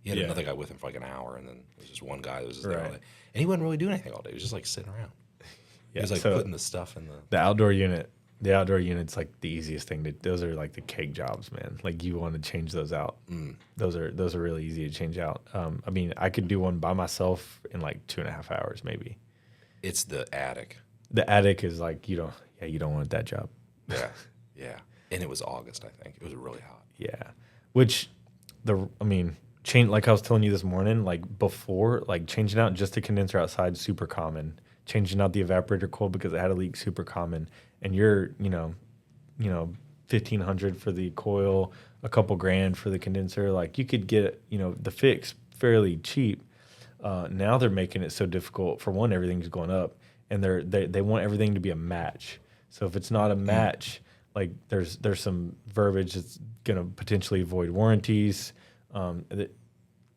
[SPEAKER 1] He had another guy with him for like an hour, and then there was just one guy that was just there all day. And he wasn't really doing anything all day. He was just like sitting around. He was like putting the stuff in
[SPEAKER 2] the outdoor unit. The outdoor unit's like the easiest thing. Those are like the cake jobs, man. Like you want to change those out. Those are really easy to change out. I mean, I could do one by myself in like 2.5 hours, maybe.
[SPEAKER 1] It's the attic.
[SPEAKER 2] The attic is like you don't want that job.
[SPEAKER 1] Yeah, yeah. And it was August, I think. It was really hot.
[SPEAKER 2] Yeah, which change like I was telling you this morning, like before, like changing out just the condenser outside, super common. Changing out the evaporator coil because it had a leak, super common. And you're, $1,500 for the coil, a couple grand for the condenser. Like you could get, the fix fairly cheap. Now they're making it so difficult. For one, everything's going up, and they want everything to be a match. So if it's not a match, like there's some verbiage that's going to potentially void warranties.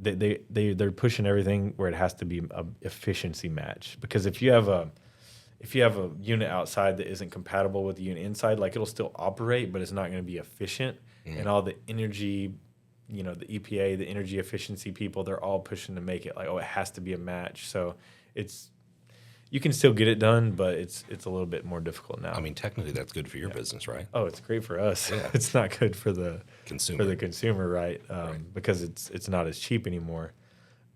[SPEAKER 2] They're pushing everything where it has to be a efficiency match, because if you have a unit outside that isn't compatible with the unit inside, like it'll still operate, but it's not going to be efficient. And all the energy, the EPA, the energy efficiency people, they're all pushing to make it like, it has to be a match. So you can still get it done, but it's a little bit more difficult now.
[SPEAKER 1] I mean, technically, that's good for your business, right?
[SPEAKER 2] Oh, it's great for us.
[SPEAKER 1] Yeah.
[SPEAKER 2] It's not good for the
[SPEAKER 1] consumer,
[SPEAKER 2] right? Because it's not as cheap anymore.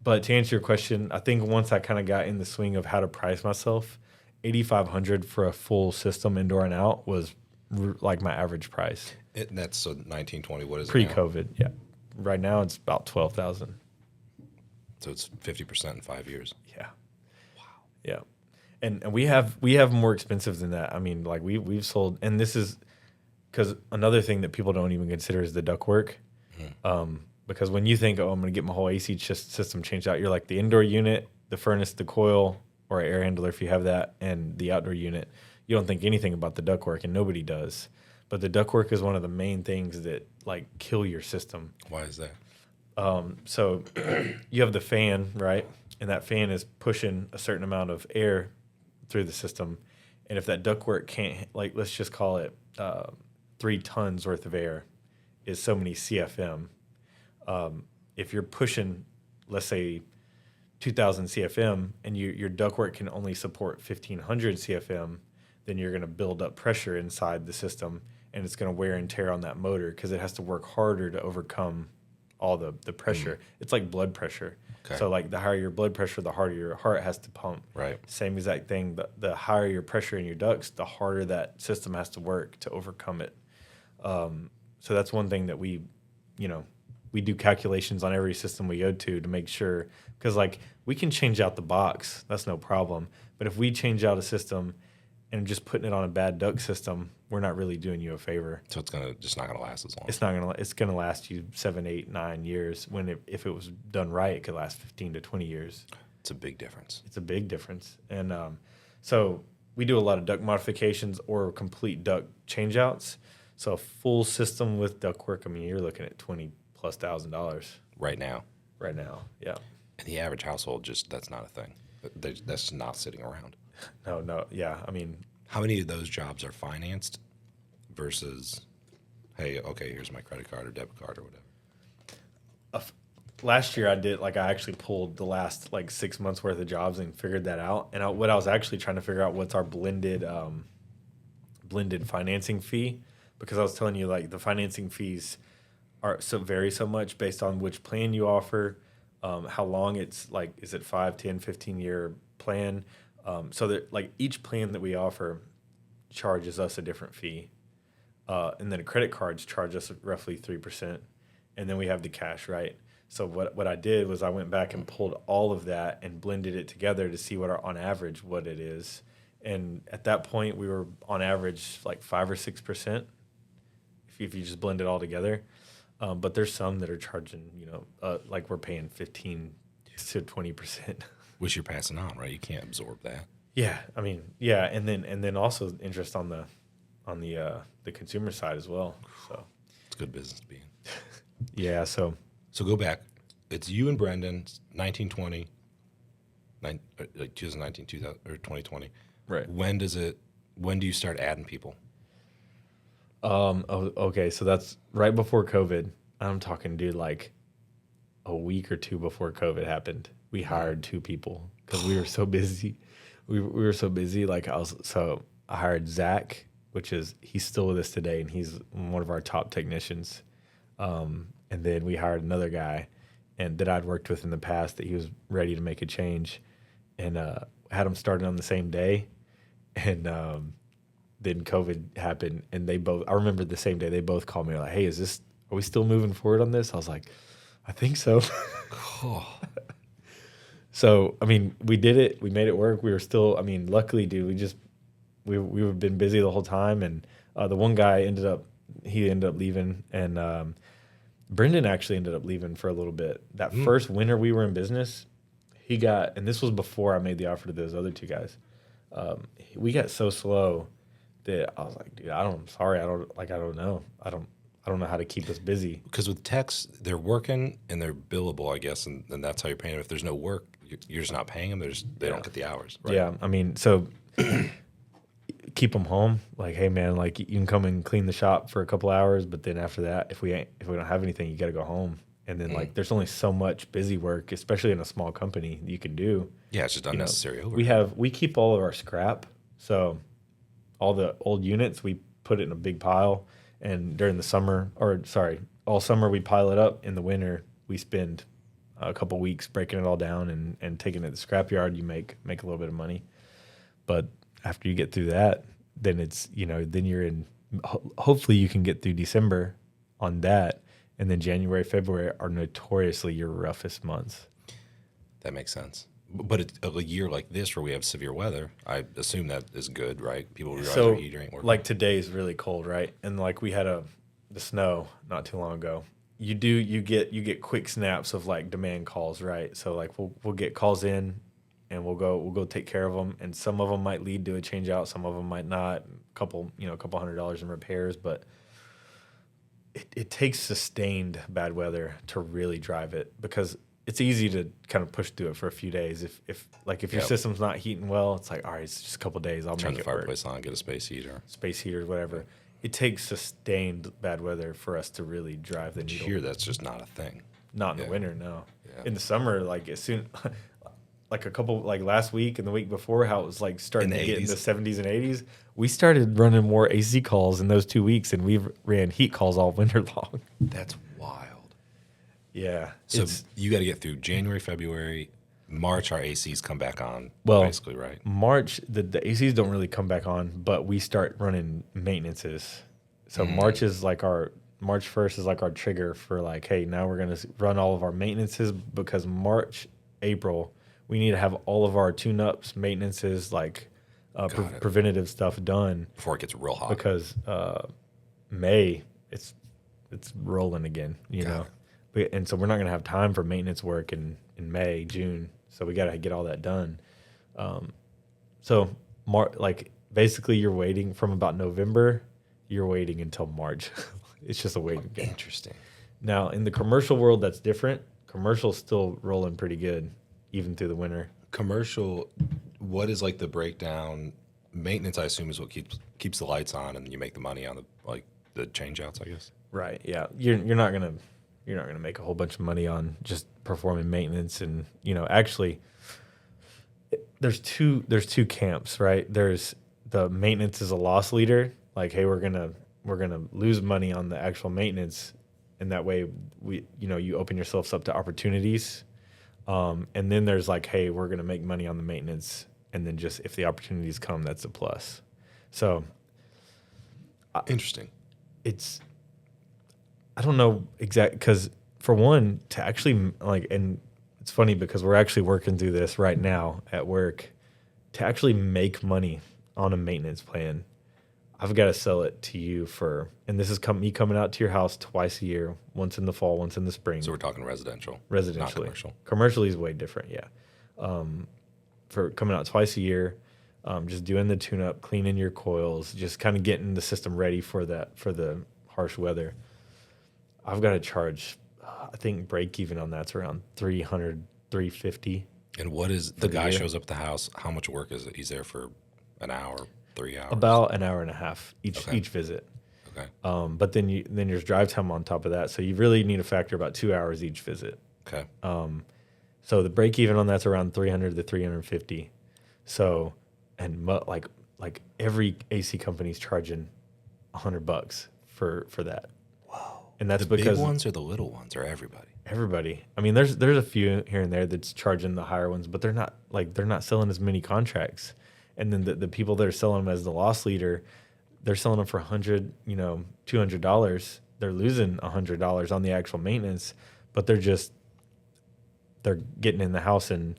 [SPEAKER 2] But to answer your question, I think once I kind of got in the swing of how to price myself, $8,500 for a full system, indoor and out, was like my average price.
[SPEAKER 1] That's so 1920. What is it
[SPEAKER 2] pre-COVID? Yeah. Right now it's about $12,000.
[SPEAKER 1] So it's 50% in 5 years.
[SPEAKER 2] Yeah. Wow. Yeah. And we have more expensive than that. I mean, like we've sold, and this is because another thing that people don't even consider is the ductwork. because when you think, oh, I'm going to get my whole AC system changed out, you're like the indoor unit, the furnace, the coil, or air handler if you have that, and the outdoor unit. You don't think anything about the ductwork, and nobody does. But the ductwork is one of the main things that like kill your system.
[SPEAKER 1] Why is that?
[SPEAKER 2] So you have the fan, right? And that fan is pushing a certain amount of air through the system. And if that ductwork can't, like, let's just call it 3 tons worth of air is so many CFM. If you're pushing, let's say, 2,000 CFM and your ductwork can only support 1,500 CFM, then you're going to build up pressure inside the system, and it's going to wear and tear on that motor because it has to work harder to overcome all the pressure. It's like blood pressure.
[SPEAKER 1] Okay.
[SPEAKER 2] So like the higher your blood pressure, the harder your heart has to pump.
[SPEAKER 1] Right.
[SPEAKER 2] Same exact thing. The higher your pressure in your ducts, the harder that system has to work to overcome it. So that's one thing that we do calculations on every system we go to make sure, because like we can change out the box, that's no problem. But if we change out a system and just putting it on a bad duct system, we're not really doing you a favor.
[SPEAKER 1] So it's just not gonna last as long.
[SPEAKER 2] It's gonna last you 7, 8, 9 years. If it was done right, it could last 15 to 20 years.
[SPEAKER 1] It's a big difference.
[SPEAKER 2] It's a big difference. And so we do a lot of duct modifications or complete duct changeouts. So a full system with ductwork, I mean, you're looking at $20,000+
[SPEAKER 1] Right now.
[SPEAKER 2] right now. Yeah.
[SPEAKER 1] In the average household, that's not a thing. That's not sitting around.
[SPEAKER 2] No. Yeah. I mean,
[SPEAKER 1] How many of those jobs are financed versus, hey, okay, here's my credit card or debit card or whatever?
[SPEAKER 2] last year I actually pulled the last 6 months worth of jobs and figured that out. And what I was actually trying to figure out what's our blended financing fee, because I was telling you the financing fees vary so much based on which plan you offer, how long it's is it 5, 10, 15 year plan. So that each plan that we offer charges us a different fee. And then credit cards charge us roughly 3%. And then we have the cash, right? So what I did was I went back and pulled all of that and blended it together to see on average what it is. And at that point we were on average 5 or 6% if you just blend it all together. But there's some that are charging, we're paying 15 to 20%.
[SPEAKER 1] Which you're passing on, right? You can't absorb that.
[SPEAKER 2] Yeah, I mean, yeah, and then also interest on the consumer side as well. So
[SPEAKER 1] It's good business to be in.
[SPEAKER 2] yeah, so
[SPEAKER 1] go back. It's you and Brendan, 1920, 2019, 2000, or 2020.
[SPEAKER 2] right.
[SPEAKER 1] When do you start adding people?
[SPEAKER 2] Okay, so that's right before COVID. I'm talking, dude, a week or two before COVID happened. We hired 2 people because we were so busy. We were so busy. I hired Zach, he's still with us today, and he's one of our top technicians. And then we hired another guy, and that I'd worked with in the past that he was ready to make a change, and had him started on the same day, and then COVID happened, and I remember the same day they both called me hey, are we still moving forward on this? I was like, I think so. So, I mean, we did it. We made it work. We were still, luckily, dude, we've been busy the whole time. And the one guy ended up leaving. And Brendan actually ended up leaving for a little bit. That first winter we were in business, and this was before I made the offer to those other 2 guys. We got so slow that I was like, dude, I don't know. I don't know how to keep us busy.
[SPEAKER 1] Because with techs, they're working and they're billable, I guess, and that's how you're paying them. If there's no work, you're just not paying them. They don't get the hours. Right?
[SPEAKER 2] Yeah, so keep them home. Hey, man, you can come and clean the shop for a couple hours, but then after that, if we don't have anything, you got to go home. And then there's only so much busy work, especially in a small company, you can do.
[SPEAKER 1] Yeah, it's just unnecessary overhead.
[SPEAKER 2] We keep all of our scrap, so all the old units we put it in a big pile. And during the summer, all summer we pile it up. In the winter, we spend a couple weeks breaking it all down and taking it to the scrapyard. You make a little bit of money. But after you get through that, then it's, then you're in, hopefully you can get through December on that. And then January, February are notoriously your roughest months.
[SPEAKER 1] That makes sense. But a year like this where we have severe weather, I assume that is good, right? People realize their heater ain't working.
[SPEAKER 2] Today is really cold, right? And we had the snow not too long ago. you get quick snaps of like demand calls, right? So like we'll get calls in, and we'll go take care of them, and some of them might lead to a change out, some of them might not. A couple $100 in repairs, but it takes sustained bad weather to really drive it, because it's easy to kind of push through it for a few days. If your system's not heating well, it's like, all right, it's just a couple days. I'll
[SPEAKER 1] Turn
[SPEAKER 2] make
[SPEAKER 1] the
[SPEAKER 2] it work.
[SPEAKER 1] fireplace on, get a space heater.
[SPEAKER 2] Space heaters, whatever. It takes sustained bad weather for us to really drive the needle.
[SPEAKER 1] Here, that's just not a thing.
[SPEAKER 2] Not in the winter, no.
[SPEAKER 1] Yeah.
[SPEAKER 2] In the summer, like as soon, like a couple, like last week and the week before, how it was like starting to get in the 70s and 80s. We started running more AC calls in those 2 weeks, and we ran heat calls all winter long.
[SPEAKER 1] That's wild.
[SPEAKER 2] Yeah.
[SPEAKER 1] So you got to get through January, February, March. Our ACs come back on.
[SPEAKER 2] Well,
[SPEAKER 1] basically, right?
[SPEAKER 2] March, the ACs don't really come back on, but we start running maintenances. So March 1st is like our trigger for like, hey, now we're going to run all of our maintenances, because March, April, we need to have all of our tune-ups, maintenances, like preventative stuff done
[SPEAKER 1] Before it gets real hot.
[SPEAKER 2] because May it's rolling again, you know. And so we're not going to have time for maintenance work in May, June. So we got to get all that done. Like basically you're waiting from about November, you're waiting until March. It's just a waiting game.
[SPEAKER 1] Interesting.
[SPEAKER 2] Now in the commercial world, that's different. Commercial's still rolling pretty good, even through the winter.
[SPEAKER 1] Commercial, what is like the breakdown? Maintenance, I assume, is what keeps the lights on, and you make the money on the change outs, I guess.
[SPEAKER 2] Right. Yeah. You're not gonna make a whole bunch of money on just performing maintenance, and actually, there's two camps, right? There's the maintenance is a loss leader, like, hey, we're gonna lose money on the actual maintenance, and that way you open yourselves up to opportunities. And then there's like, hey, we're gonna make money on the maintenance, and then just if the opportunities come, that's a plus. So
[SPEAKER 1] interesting.
[SPEAKER 2] I don't know exactly, because for one, to actually and it's funny because we're actually working through this right now at work, to actually make money on a maintenance plan. I've got to sell it to you and this is me coming out to your house twice a year, once in the fall, once in the spring.
[SPEAKER 1] So we're talking residential, not commercial.
[SPEAKER 2] Commercially is way different, yeah. For coming out twice a year, just doing the tune-up, cleaning your coils, just kind of getting the system ready for the harsh weather. I've got to charge, I think break even on that's around $300, $350.
[SPEAKER 1] And what is the guy shows up at the house? How much work is it? He's there for an hour, 3 hours?
[SPEAKER 2] About an hour and a half each visit.
[SPEAKER 1] Okay.
[SPEAKER 2] But then there's drive time on top of that, so you really need to factor about 2 hours each visit.
[SPEAKER 1] Okay.
[SPEAKER 2] So the break even on that's around 300 to 350. So, and like every AC company's charging $100 for that.
[SPEAKER 1] Wow.
[SPEAKER 2] And that's
[SPEAKER 1] the
[SPEAKER 2] because
[SPEAKER 1] big ones or the little ones or everybody.
[SPEAKER 2] Everybody. I mean, there's a few here and there that's charging the higher ones, but they're not selling as many contracts. And then the people that are selling them as the loss leader, they're selling them for $100, $200. They're losing $100 on the actual maintenance, but they're getting in the house and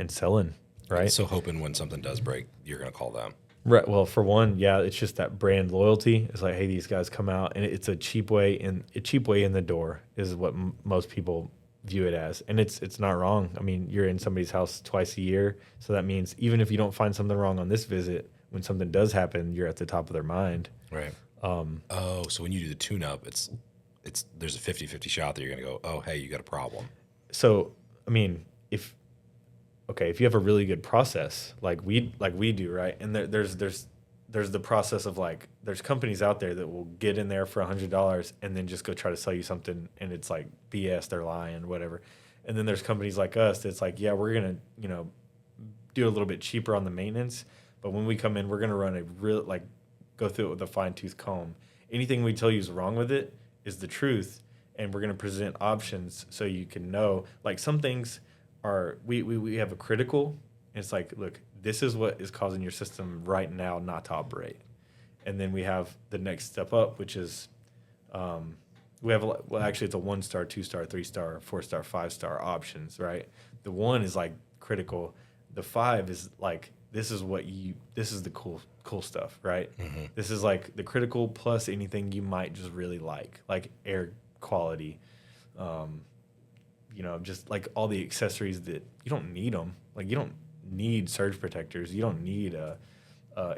[SPEAKER 2] selling, right?
[SPEAKER 1] And so hoping when something does break, you're going to call them.
[SPEAKER 2] Right. Well, for one, yeah, it's just that brand loyalty. It's like, hey, these guys come out, and it's a cheap way in the door is what most people view it as, and it's not wrong. I mean, you're in somebody's house twice a year, so that means even if you don't find something wrong on this visit, when something does happen, you're at the top of their mind.
[SPEAKER 1] Right. So when you do the tune-up, it's there's a 50-50 shot that you're going to go, oh, hey, you got a problem.
[SPEAKER 2] So, I mean, if you have a really good process like we do, right? And there's the process of like, there's companies out there that will get in there for $100 and then just go try to sell you something, and it's like BS, they're lying, whatever. And then there's companies like us that's like, yeah, we're gonna do a little bit cheaper on the maintenance, but when we come in, we're gonna run a real go through it with a fine-tooth comb. Anything we tell you is wrong with it is the truth, and we're gonna present options so you can know. Like, some things are we have a critical, and it's like, look, this is what is causing your system right now not to operate. And then we have the next step up, which is actually it's a 1-star, 2-star, 3-star, 4-star, 5-star options, right? The 1 is like critical. The 5 is like, this is the cool stuff, right? Mm-hmm. This is like the critical plus anything you might just really like air quality, just like all the accessories that you don't need them. Like you don't need surge protectors. You don't need a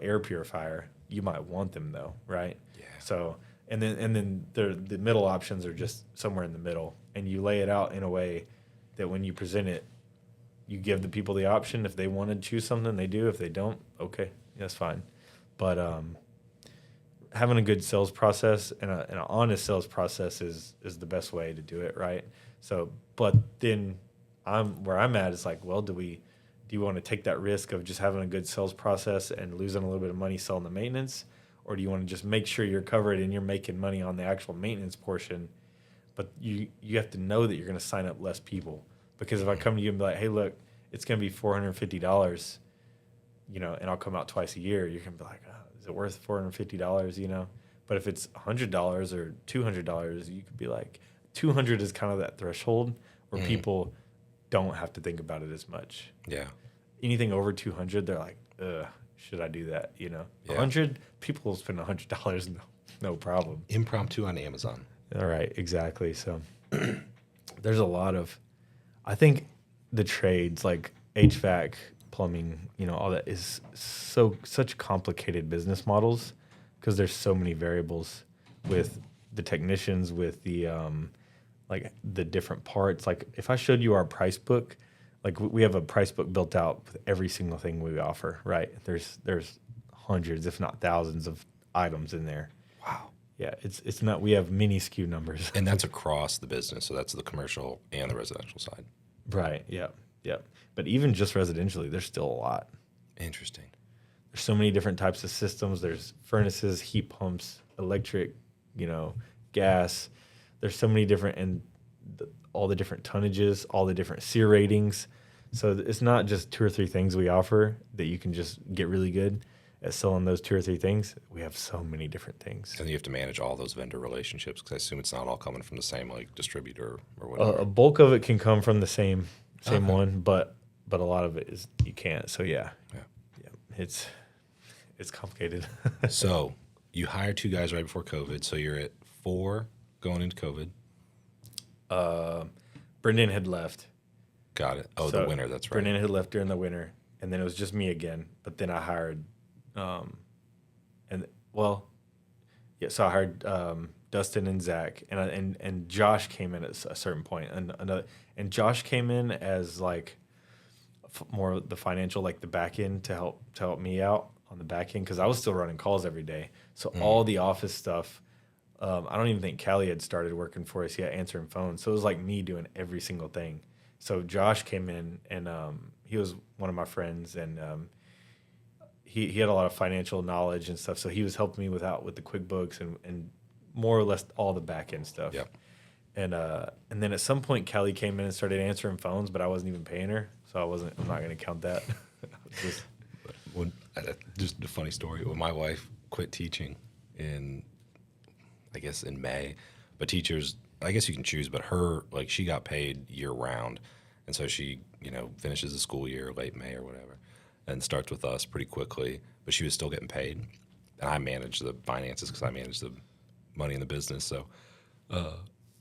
[SPEAKER 2] air purifier. You might want them though, right?
[SPEAKER 1] Yeah.
[SPEAKER 2] So and then the middle options are just somewhere in the middle, and you lay it out in a way that when you present it, you give the people the option. If they want to choose something, they do. If they don't, okay, that's fine. But having a good sales process and an honest sales process is the best way to do it, right? So, but then where I'm at is like, well, do you want to take that risk of just having a good sales process and losing a little bit of money selling the maintenance? Or do you want to just make sure you're covered and you're making money on the actual maintenance portion? But you have to know that you're going to sign up less people. Because if I come to you and be like, hey, look, it's going to be $450, and I'll come out twice a year, you're going to be like, oh, is it worth $450, But if it's $100 or $200, you could be like, 200 is kind of that threshold where people don't have to think about it as much.
[SPEAKER 1] Yeah.
[SPEAKER 2] Anything over 200, they're like, ugh, should I do that?
[SPEAKER 1] Yeah.
[SPEAKER 2] 100, people will spend $100, no problem.
[SPEAKER 1] Impromptu on Amazon.
[SPEAKER 2] All right, exactly. So there's a lot of, I think the trades like HVAC, plumbing, all that is such complicated business models because there's so many variables with the technicians, with the like the different parts. Like if I showed you our price book, like we have a price book built out with every single thing we offer, right? There's hundreds, if not thousands of items in there.
[SPEAKER 1] Wow.
[SPEAKER 2] Yeah, it's not, we have mini SKU numbers.
[SPEAKER 1] And that's across the business. So that's the commercial and the residential side.
[SPEAKER 2] Right. Yeah. Yeah. But even just residentially, there's still a lot.
[SPEAKER 1] Interesting.
[SPEAKER 2] There's so many different types of systems. There's furnaces, heat pumps, electric, gas. There's so many different, and all the different tonnages, all the different SEER ratings. So it's not just 2 or 3 things we offer that you can just get really good at selling those 2 or 3 things. We have so many different things.
[SPEAKER 1] And you have to manage all those vendor relationships because I assume it's not all coming from the same distributor or whatever.
[SPEAKER 2] A bulk of it can come from the same one, but a lot of it is you can't. So yeah, it's complicated.
[SPEAKER 1] So you hired 2 guys right before COVID. So you're at 4 going into COVID.
[SPEAKER 2] Brendan had left.
[SPEAKER 1] Got it. Oh, so the winter. That's right.
[SPEAKER 2] Brendan had left during the winter, and then it was just me again. But then I hired, so I hired Dustin and Zach, and Josh came in at a certain point, and Josh came in as like more the financial, like the back end to help me out on the back end because I was still running calls every day. So all the office stuff. I don't even think Callie had started working for us yet, answering phones. So it was like me doing every single thing. So Josh came in, and he was one of my friends, and he had a lot of financial knowledge and stuff. So he was helping me with the QuickBooks and more or less all the back end stuff.
[SPEAKER 1] Yep.
[SPEAKER 2] And then at some point, Callie came in and started answering phones, but I wasn't even paying her, so I'm not going to count that.
[SPEAKER 1] Just a funny story. When my wife quit teaching in May, but teachers, I guess you can choose, but her, like, she got paid year round. And so she, finishes the school year late May or whatever and starts with us pretty quickly, but she was still getting paid. And I managed the finances because I managed the money in the business. So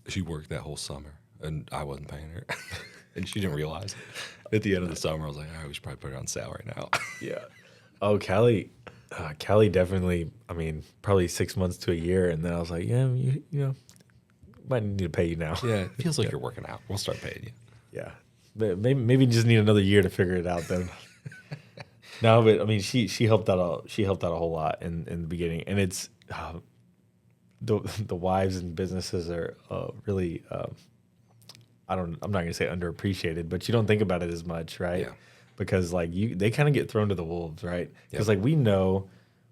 [SPEAKER 1] she worked that whole summer and I wasn't paying her. And she didn't realize it. At the end of the summer, I was like, all right, we should probably put her on sale right now.
[SPEAKER 2] Yeah. Oh, Callie definitely, probably 6 months to a year. And then I was like, yeah, might need to pay you now.
[SPEAKER 1] Yeah, it feels like you're working out. We'll start paying you.
[SPEAKER 2] Yeah. But maybe just need another year to figure it out then. No, but she helped out a whole lot in the beginning. And it's the wives and businesses are really I'm not going to say underappreciated, but you don't think about it as much, right?
[SPEAKER 1] Yeah.
[SPEAKER 2] Because they kind of get thrown to the wolves, right? Because we know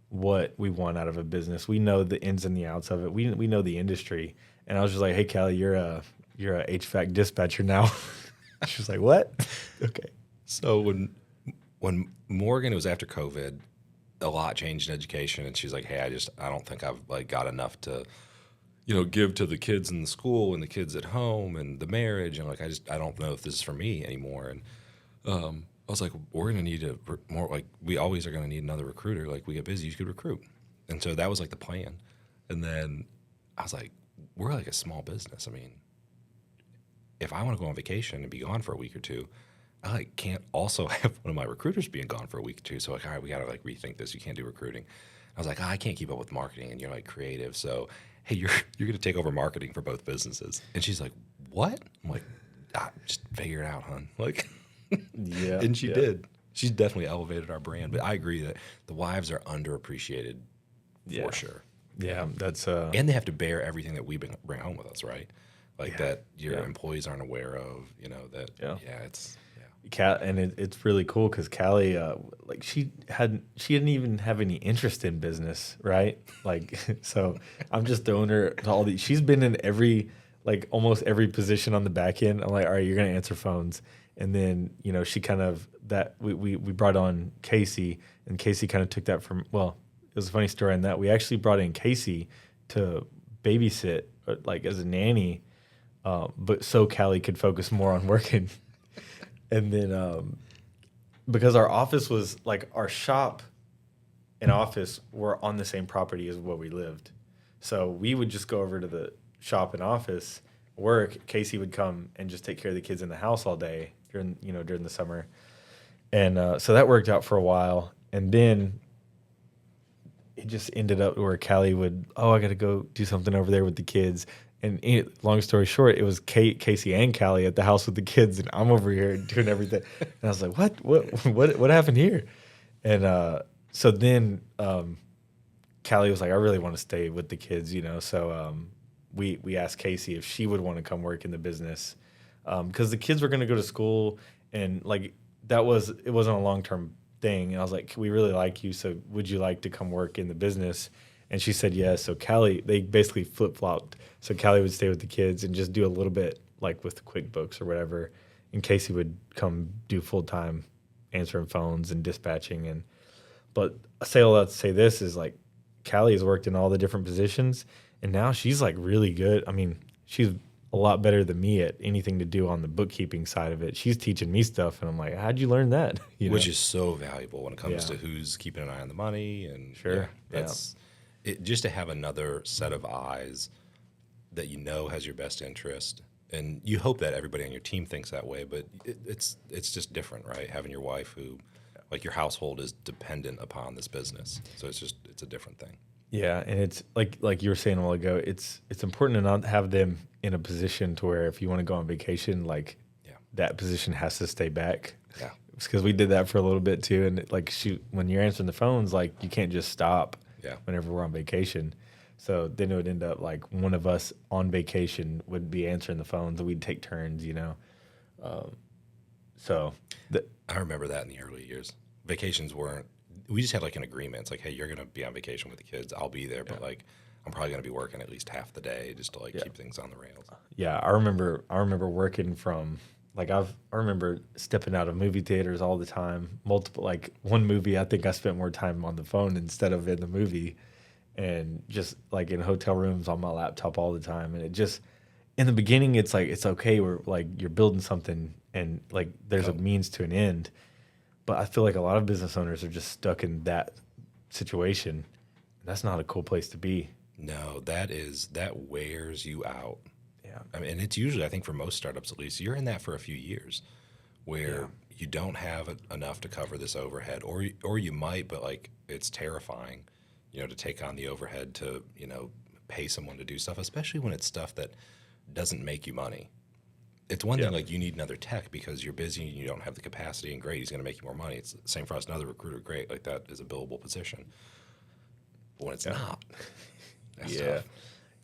[SPEAKER 2] what we want out of a business. We know the ins and the outs of it. We know the industry. And I was just like, hey, Callie, you're a HVAC dispatcher now. She was like, what? Okay.
[SPEAKER 1] So when Morgan, it was after COVID, a lot changed in education, and she's like, hey, I don't think I've got enough to, give to the kids in the school and the kids at home and the marriage, and I don't know if this is for me anymore. And I was like, we're gonna need we always are gonna need another recruiter. Like, we get busy, you could recruit. And so that was the plan. And then I was like, we're like a small business. I mean, if I want to go on vacation and be gone for a week or two, I like can't also have one of my recruiters being gone for a week or two. So like, all right, we got to like rethink this. You can't do recruiting. I was like, I can't keep up with marketing, and you're like creative. So hey, you're gonna take over marketing for both businesses. And she's like, what? I'm like, just figure it out, hon. Like,
[SPEAKER 2] Yeah.
[SPEAKER 1] and she
[SPEAKER 2] yeah.
[SPEAKER 1] did. She's definitely elevated our brand. But I agree that the wives are underappreciated
[SPEAKER 2] Yeah.
[SPEAKER 1] for sure.
[SPEAKER 2] Yeah, that's
[SPEAKER 1] And they have to bear everything that we bring home with us, right? Like
[SPEAKER 2] Yeah.
[SPEAKER 1] that your
[SPEAKER 2] Yeah.
[SPEAKER 1] employees aren't aware of, you know, that,
[SPEAKER 2] Yeah.
[SPEAKER 1] it's,
[SPEAKER 2] And it's really cool because Callie, like she didn't even have any interest in business, right? Like, so I'm just throwing her to all these. She's been in like almost every position on the back end. I'm like, all right, you're gonna answer phones, and then she kind of we brought on Casey, and Casey kind of took that from. Well, it was a funny story on that. We actually brought in Casey to babysit, like as a nanny, but so Callie could focus more on working. And then because our office was like our shop and office were on the same property as where we lived. So we would just go over to the shop and office, work. Casey would come and just take care of the kids in the house all day during the summer. And so that worked out for a while. And then it just ended up where Callie would, I got to go do something over there with the kids. And long story short, it was Casey and Callie at the house with the kids, and I'm over here doing everything. And I was like, what happened here? And so then Callie was like, I really want to stay with the kids, So we asked Casey if she would want to come work in the business because the kids were going to go to school, and like it wasn't a long-term thing. And I was like, we really like you, so would you like to come work in the business? And she said yes. So Callie, they basically flip-flopped. So Callie would stay with the kids and just do a little bit like with QuickBooks or whatever. And Casey would come do full-time answering phones and dispatching. But I say all that to say this is like Callie has worked in all the different positions, and now she's like really good. I mean, she's a lot better than me at anything to do on the bookkeeping side of it. She's teaching me stuff, and I'm like, how'd you learn that?
[SPEAKER 1] which is so valuable when it comes
[SPEAKER 2] Yeah.
[SPEAKER 1] to who's keeping an eye on the money. And
[SPEAKER 2] Sure.
[SPEAKER 1] that's it, just to have another set of eyes that has your best interest. And you hope that everybody on your team thinks that way, but it's just different, right? Having your wife who, like, your household is dependent upon this business, so it's a different thing.
[SPEAKER 2] Yeah, and it's like you were saying a while ago. It's important to not have them in a position to where if you want to go on vacation, like that position has to stay back.
[SPEAKER 1] Yeah,
[SPEAKER 2] because we did that for a little bit too. And like when you're answering the phones, like you can't just stop.
[SPEAKER 1] Yeah.
[SPEAKER 2] Whenever we're on vacation, so then it would end up like one of us on vacation would be answering the phones, and we'd take turns.
[SPEAKER 1] I remember that in the early years. Vacations weren't. We just had like an agreement. It's like, hey, you're gonna be on vacation with the kids. I'll be there, but like I'm probably gonna be working at least half the day just to like keep things on the rails.
[SPEAKER 2] Yeah, I remember working from like I remember stepping out of movie theaters all the time. Multiple like one movie, I think I spent more time on the phone instead of in the movie, and just like in hotel rooms on my laptop all the time. And it just in the beginning, it's like it's okay. We're like you're building something, and like there's a means to an end. But I feel like a lot of business owners are just stuck in that situation. That's not a cool place to be.
[SPEAKER 1] No, that wears you out.
[SPEAKER 2] Yeah.
[SPEAKER 1] I mean, and it's usually, I think for most startups at least, you're in that for a few years where you don't have enough to cover this overhead, or you might, but like it's terrifying, to take on the overhead to, pay someone to do stuff, especially when it's stuff that doesn't make you money. It's one thing like you need another tech because you're busy and you don't have the capacity, and great, he's going to make you more money. It's the same for us. Another recruiter, great, like that is a billable position. But when it's not, that's tough.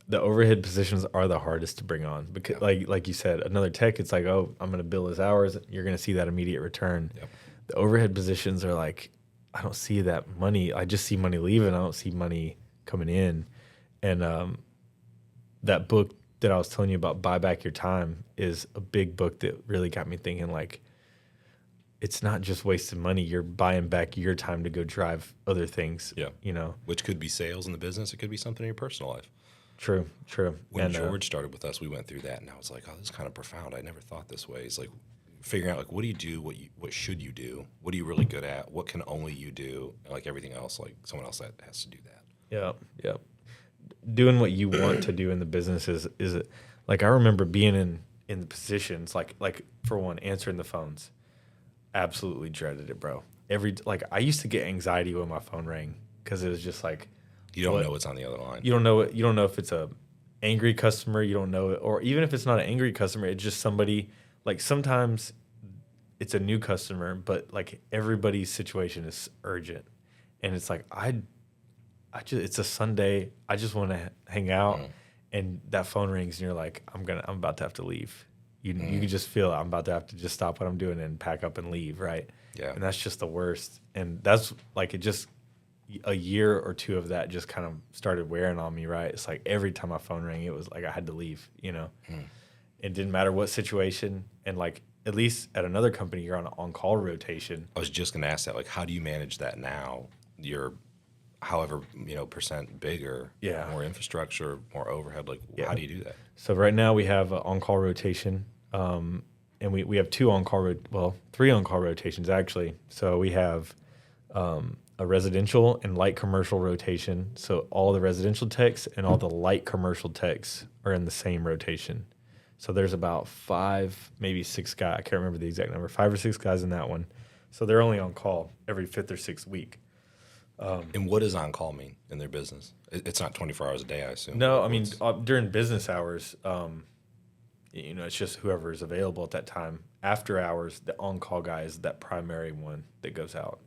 [SPEAKER 2] The overhead positions are the hardest to bring on because, like you said, another tech, it's like, oh, I'm going to bill his hours. You're going to see that immediate return.
[SPEAKER 1] Yep.
[SPEAKER 2] The overhead positions are like, I don't see that money. I just see money leaving. I don't see money coming in. And that book that I was telling you about, Buy Back Your Time, is a big book that really got me thinking, like, it's not just wasting money. You're buying back your time to go drive other things.
[SPEAKER 1] Yeah. Which could be sales in the business. It could be something in your personal life.
[SPEAKER 2] True.
[SPEAKER 1] When George started with us, we went through that, and I was like, oh, this is kind of profound. I never thought this way. It's like figuring out, like, what do you do? What should you do? What are you really good at? What can only you do? And like everything else, like someone else that has to do that.
[SPEAKER 2] Yeah. doing what you want to do in the business is like I remember being in the positions like for one, answering the phones. Absolutely dreaded it, bro. I used to get anxiety when my phone rang because it was just like
[SPEAKER 1] You don't know what's on the other line.
[SPEAKER 2] you don't know it. You don't know if it's a angry customer. You don't know it, or even if it's not an angry customer, it's just somebody. Like sometimes it's a new customer, but like everybody's situation is urgent, and it's like I just it's a Sunday. I just want to hang out, and that phone rings, and you're like, I'm about to have to leave. You can just feel it. I'm about to have to just stop what I'm doing and pack up and leave, right?
[SPEAKER 1] Yeah.
[SPEAKER 2] And that's just the worst. And that's like it just a year or two of that just kind of started wearing on me, right? It's like every time my phone rang, it was like I had to leave, you know? It didn't matter what situation. And like at least at another company, you're on an on-call rotation.
[SPEAKER 1] I was just going to ask that. Like, how do you manage that now? You're however, percent bigger,
[SPEAKER 2] Yeah.
[SPEAKER 1] more infrastructure, more overhead. Like, how do you do that?
[SPEAKER 2] So right now we have an on-call rotation, and we have three on-call rotations actually. So we have a residential and light commercial rotation. So all the residential techs and all the light commercial techs are in the same rotation. So there's about 5, maybe 6 guys. I can't remember the exact number. 5 or 6 guys in that one. So they're only on call every 5th or 6th week.
[SPEAKER 1] And what does on call mean in their business? It's not 24 hours a day, I assume.
[SPEAKER 2] No, I mean during business hours, it's just whoever is available at that time. After hours, the on-call guy is that primary one that goes out.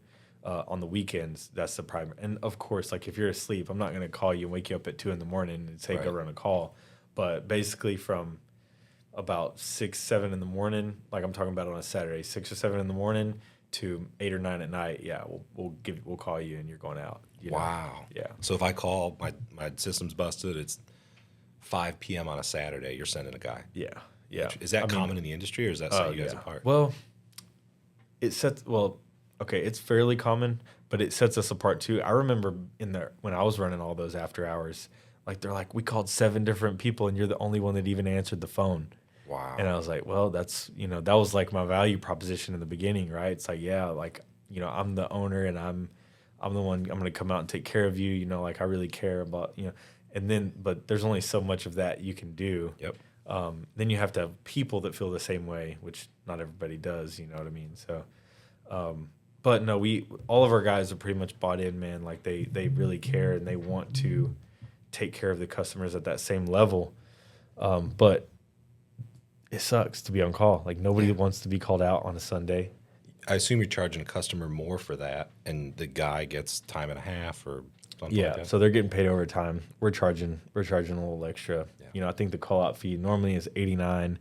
[SPEAKER 2] On the weekends, that's the primary. And of course, like if you're asleep, I'm not going to call you and wake you up at 2 a.m. and say go run a call. But basically, from about 6, 7 in the morning, like I'm talking about on a Saturday, 6 or 7 in the morning to 8 or 9 at night. Yeah, we'll call you and you're going out.
[SPEAKER 1] Wow.
[SPEAKER 2] Yeah.
[SPEAKER 1] So if I call, my system's busted. It's 5 p.m. on a Saturday. You're sending a guy.
[SPEAKER 2] Yeah. Yeah.
[SPEAKER 1] Is that common in the industry, or is that set you guys apart?
[SPEAKER 2] Well, it's fairly common, but it sets us apart too. I remember when I was running all those after hours, like they're like, we called 7 different people and you're the only one that even answered the phone.
[SPEAKER 1] Wow.
[SPEAKER 2] And I was like, well, that's, that was like my value proposition in the beginning, right? It's like, yeah, like, I'm the owner and I'm the one, I'm going to come out and take care of you, like I really care about, and then, but there's only so much of that you can do.
[SPEAKER 1] Yep.
[SPEAKER 2] Then you have to have people that feel the same way, which not everybody does, you know what I mean? So, but no, all of our guys are pretty much bought in, man. Like they really care and they want to take care of the customers at that same level. But it sucks to be on call. Like nobody wants to be called out on a Sunday.
[SPEAKER 1] I assume you're charging a customer more for that, and the guy gets time and a half or something like that.
[SPEAKER 2] So they're getting paid overtime. We're charging a little extra. Yeah. I think the call out fee normally is $89.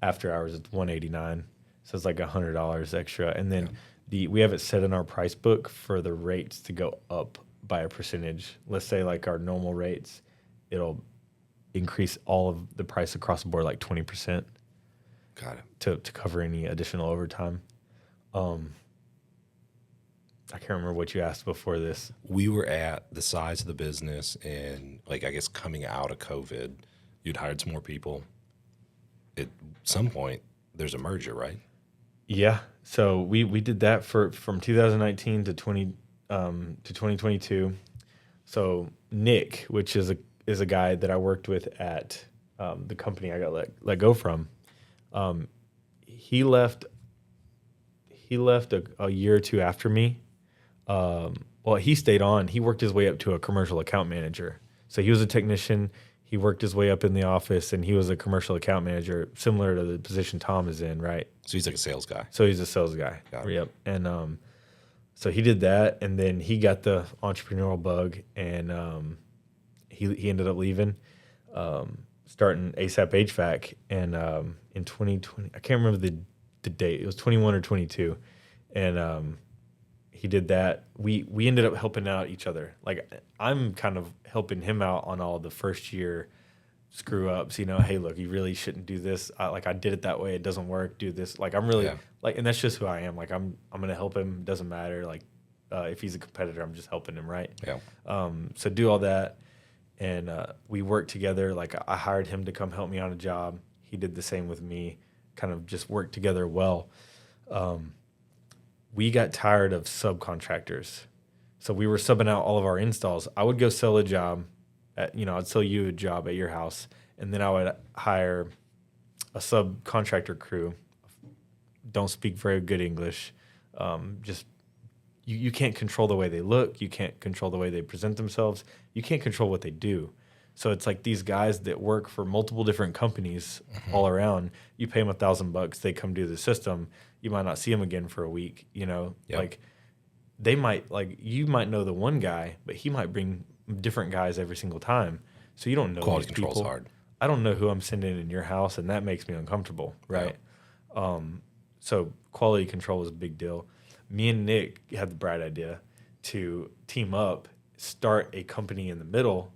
[SPEAKER 2] After hours, it's $189. So it's like $100 extra. And then we have it set in our price book for the rates to go up by a percentage. Let's say like our normal rates, it'll increase all of the price across the board like 20%.
[SPEAKER 1] Got it.
[SPEAKER 2] To cover any additional overtime. I can't remember what you asked before this.
[SPEAKER 1] We were at the size of the business and like, I guess coming out of COVID, you'd hired some more people. At some point, there's a merger, right? Yeah.
[SPEAKER 2] So we did that from 2019 to 2022. So Nick, which is a guy that I worked with at the company I got let go from, he left a year or two after me. Well, he stayed on. He worked his way up to a commercial account manager. So he was a technician. He worked his way up in the office, and he was a commercial account manager, similar to the position Tom is in, right?
[SPEAKER 1] So he's like a sales guy.
[SPEAKER 2] So he's a sales guy. Yep. And so he did that, and then he got the entrepreneurial bug, and he ended up leaving, starting ASAP HVAC, and in 2020, I can't remember the date. It was 21 or 22, and he did that. We ended up helping out each other. Like I'm kind of helping him out on all the first year screw ups. Hey, look, you really shouldn't do this. I did it that way. It doesn't work. Do this. Like I'm really like, and that's just who I am. Like I'm gonna help him. Doesn't matter. Like if he's a competitor, I'm just helping him, right?
[SPEAKER 1] Yeah.
[SPEAKER 2] So do all that, and we worked together. Like I hired him to come help me on a job. He did the same with me. Kind of just worked together well. We got tired of subcontractors. So we were subbing out all of our installs. I would go sell a job, I'd sell you a job at your house, and then I would hire a subcontractor crew. Don't speak very good English. Just you can't control the way they look. You can't control the way they present themselves. You can't control what they do. So it's like these guys that work for multiple different companies all around. You pay them $1,000, they come do the system. You might not see them again for a week.
[SPEAKER 1] Yep.
[SPEAKER 2] Like they might you might know the one guy, but he might bring different guys every single time. So you don't know
[SPEAKER 1] Quality
[SPEAKER 2] these
[SPEAKER 1] control's
[SPEAKER 2] people.
[SPEAKER 1] hard.
[SPEAKER 2] I don't know who I'm sending in your house, and that makes me uncomfortable, right? So quality control was a big deal. Me and Nick had the bright idea to team up, start a company in the middle,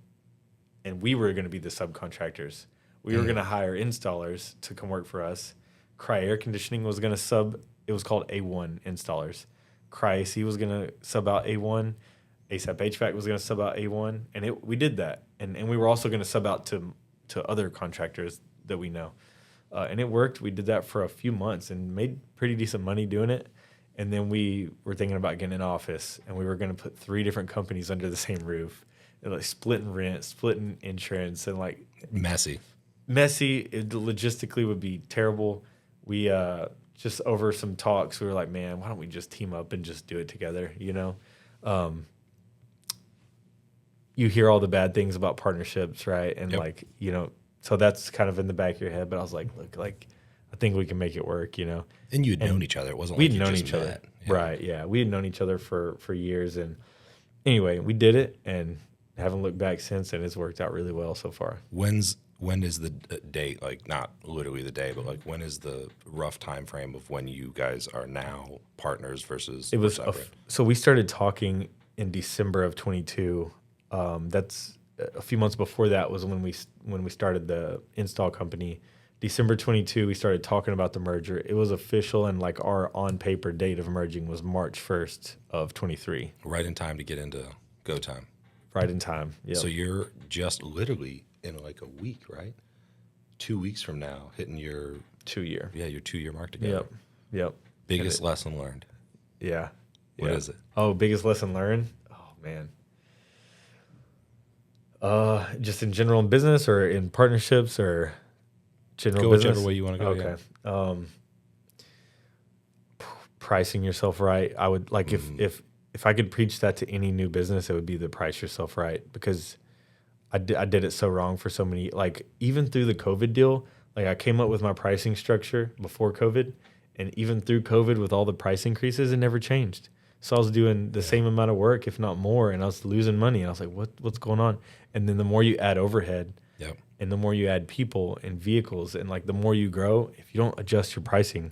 [SPEAKER 2] and we were going to be the subcontractors. We were going to hire installers to come work for us. Crye Air Conditioning was going to sub. It was called A1 Installers. Crye AC was going to sub out A1. ASAP HVAC was going to sub out A1, and we did that. And we were also going to sub out to other contractors that we know. And it worked. We did that for a few months and made pretty decent money doing it. And then we were thinking about getting an office, and we were going to put 3 different companies under the same roof, and like splitting rent, splitting insurance, and like
[SPEAKER 1] Messy.
[SPEAKER 2] It logistically would be terrible. We just over some talks, we were like, man, why don't we just team up and just do it together? You hear all the bad things about partnerships, right? And
[SPEAKER 1] Yep.
[SPEAKER 2] So that's kind of in the back of your head. But I was like, look, I think we can make it work,
[SPEAKER 1] And you had known each other. It wasn't like
[SPEAKER 2] we'd
[SPEAKER 1] you
[SPEAKER 2] known
[SPEAKER 1] just
[SPEAKER 2] each
[SPEAKER 1] met.
[SPEAKER 2] other,
[SPEAKER 1] Yeah.
[SPEAKER 2] right? Yeah, we had known each other for years, and anyway, we did it and haven't looked back since, and it's worked out really well so far.
[SPEAKER 1] When is the date? Like not literally the day, but like when is the rough time frame of when you guys are now partners versus
[SPEAKER 2] It was
[SPEAKER 1] separate?
[SPEAKER 2] so we started talking in December of 22. That's a few months before that was when we started the install company. December 22, we started talking about the merger. It was official, and like our on paper date of merging was March 1st of 23.
[SPEAKER 1] Right in time to get into go time.
[SPEAKER 2] Right in time. Yeah.
[SPEAKER 1] So you're just literally in like a week, right? 2 weeks from now, hitting your
[SPEAKER 2] 2-year.
[SPEAKER 1] your 2-year mark together.
[SPEAKER 2] Yep.
[SPEAKER 1] Biggest lesson learned.
[SPEAKER 2] Yeah.
[SPEAKER 1] What is it?
[SPEAKER 2] Oh, biggest lesson learned? Oh man. Just in general in business or in partnerships or general
[SPEAKER 1] Go
[SPEAKER 2] business?
[SPEAKER 1] whichever way you want to go.
[SPEAKER 2] Okay.
[SPEAKER 1] Yeah.
[SPEAKER 2] Pricing yourself right. I would like if I could preach that to any new business, it would be the price yourself right, because I did it so wrong for so many. Like even through the COVID deal, like I came up with my pricing structure before COVID, and even through COVID with all the price increases, it never changed. So I was doing the same amount of work, if not more, and I was losing money. And I was like, what's going on? And then the more you add overhead,
[SPEAKER 1] Yep.
[SPEAKER 2] and the more you add people and vehicles, and like the more you grow, if you don't adjust your pricing,